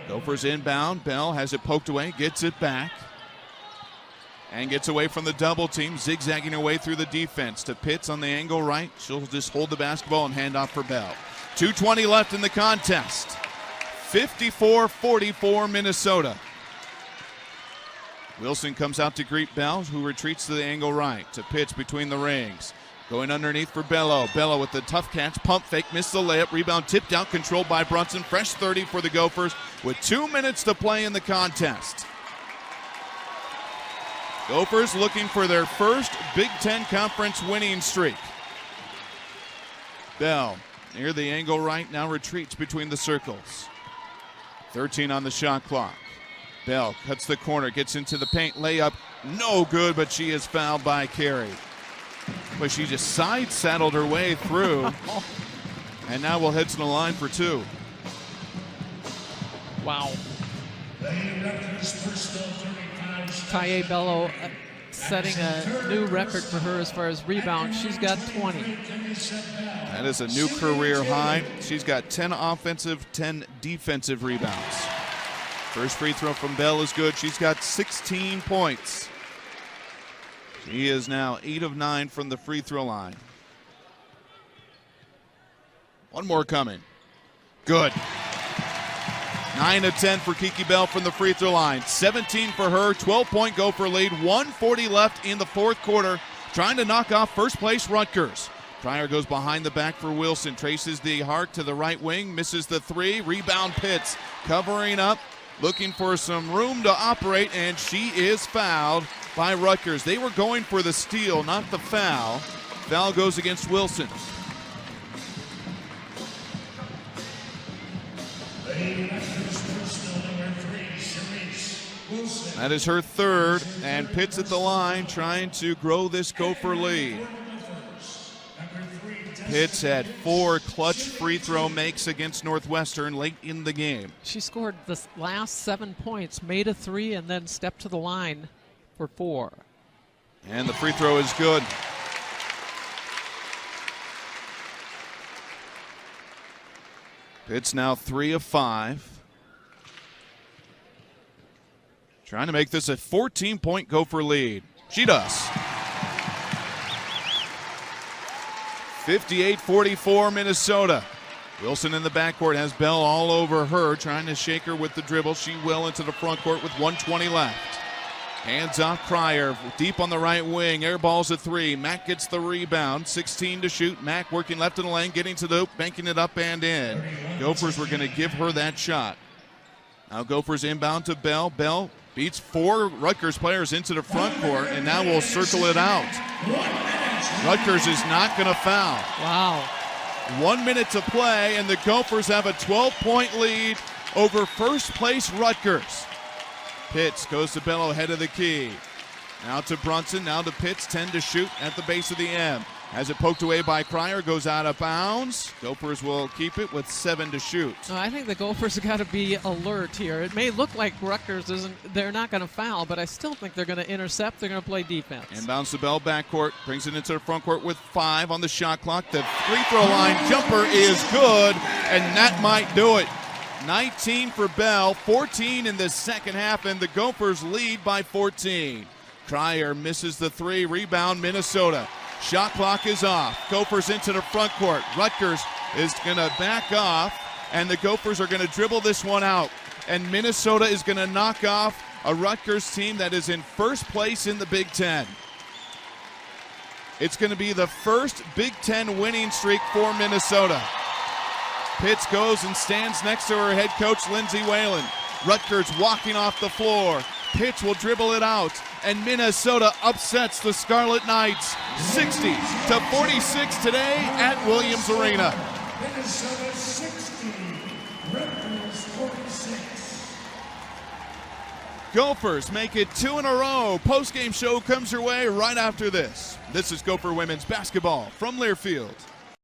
Gophers inbound. Bell has it poked away, gets it back, and gets away from the double team, zigzagging her way through the defense to Pitts on the angle right. She'll just hold the basketball and hand off for Bell. 2:20 left in the contest. 54-44 Minnesota. Wilson comes out to greet Bell, who retreats to the angle right to Pitts between the rings. Going underneath for Bello. Bello with the tough catch, pump fake, missed the layup, rebound tipped out, controlled by Brunson. Fresh 30 for the Gophers with 2 minutes to play in the contest. Gophers looking for their first Big Ten Conference winning streak. Bell near the angle right, now retreats between the circles. 13 on the shot clock. Bell cuts the corner, gets into the paint, layup, no good, but she is fouled by Carey. But she just side saddled her way through, and now we'll head to the line for two. Wow. Taye Bello setting a new record for her as far as rebounds. She's got 20. That is a new career high. She's got 10 offensive, 10 defensive rebounds. First free throw from Bell is good. She's got 16 points. She is now 8 of 9 from the free throw line. One more coming. Good. 9 of 10 for Kiki Bell from the free throw line. 17 for her, 12-point Gopher lead. 1:40 left in the fourth quarter. Trying to knock off first place Rutgers. Cryer goes behind the back for Wilson. Traces the arc to the right wing. Misses the three. Rebound Pitts. Covering up. Looking for some room to operate, and she is fouled by Rutgers. They were going for the steal, not the foul. Foul goes against Wilson. That is her third, and Pitts at the line trying to grow this Gopher lead. Pitts had 4 clutch free throw makes against Northwestern late in the game. She scored the last 7 points, made a 3, and then stepped to the line for 4. And the free throw is good. Pitts now 3 of 5. Trying to make this a 14-point Gopher lead. She does. 58-44 Minnesota. Wilson in the backcourt has Bell all over her, trying to shake her with the dribble. She will into the front court with 1:20 left. Hands off Pryor, deep on the right wing. Air balls a three. Mack gets the rebound. 16 to shoot. Mack working left in the lane, getting to the hoop, banking it up and in. Gophers were going to give her that shot. Now Gophers inbound to Bell. Bell beats 4 Rutgers players into the front court, and now will circle it out. Rutgers is not going to foul. Wow. 1 minute to play, and the Gophers have a 12-point lead over first place Rutgers. Pitts goes to Bello, head of the key. Now to Brunson, now to Pitts, 10 to shoot at the base of the M. Has it poked away by Pryor, goes out of bounds. Gophers will keep it with 7 to shoot. I think the Gophers have got to be alert here. It may look like Rutgers they're not going to foul, but I still think they're going to intercept. They're going to play defense. Inbounds to Bell, backcourt, brings it into the front court with 5 on the shot clock. The free throw line jumper is good, and that might do it. 19 for Bell, 14 in the second half, and the Gophers lead by 14. Pryor misses the 3, rebound Minnesota. Shot clock is off. Gophers into the front court. Rutgers is going to back off, and the Gophers are going to dribble this one out. And Minnesota is going to knock off a Rutgers team that is in first place in the Big Ten. It's going to be the first Big Ten winning streak for Minnesota. Pitts goes and stands next to her head coach, Lindsey Whalen. Rutgers walking off the floor. Pitts will dribble it out, and Minnesota upsets the Scarlet Knights 60-46 today at Williams Arena. Minnesota 60, Rutgers 46. Gophers make it 2 in a row. Post-game show comes your way right after this. This is Gopher Women's Basketball from Learfield.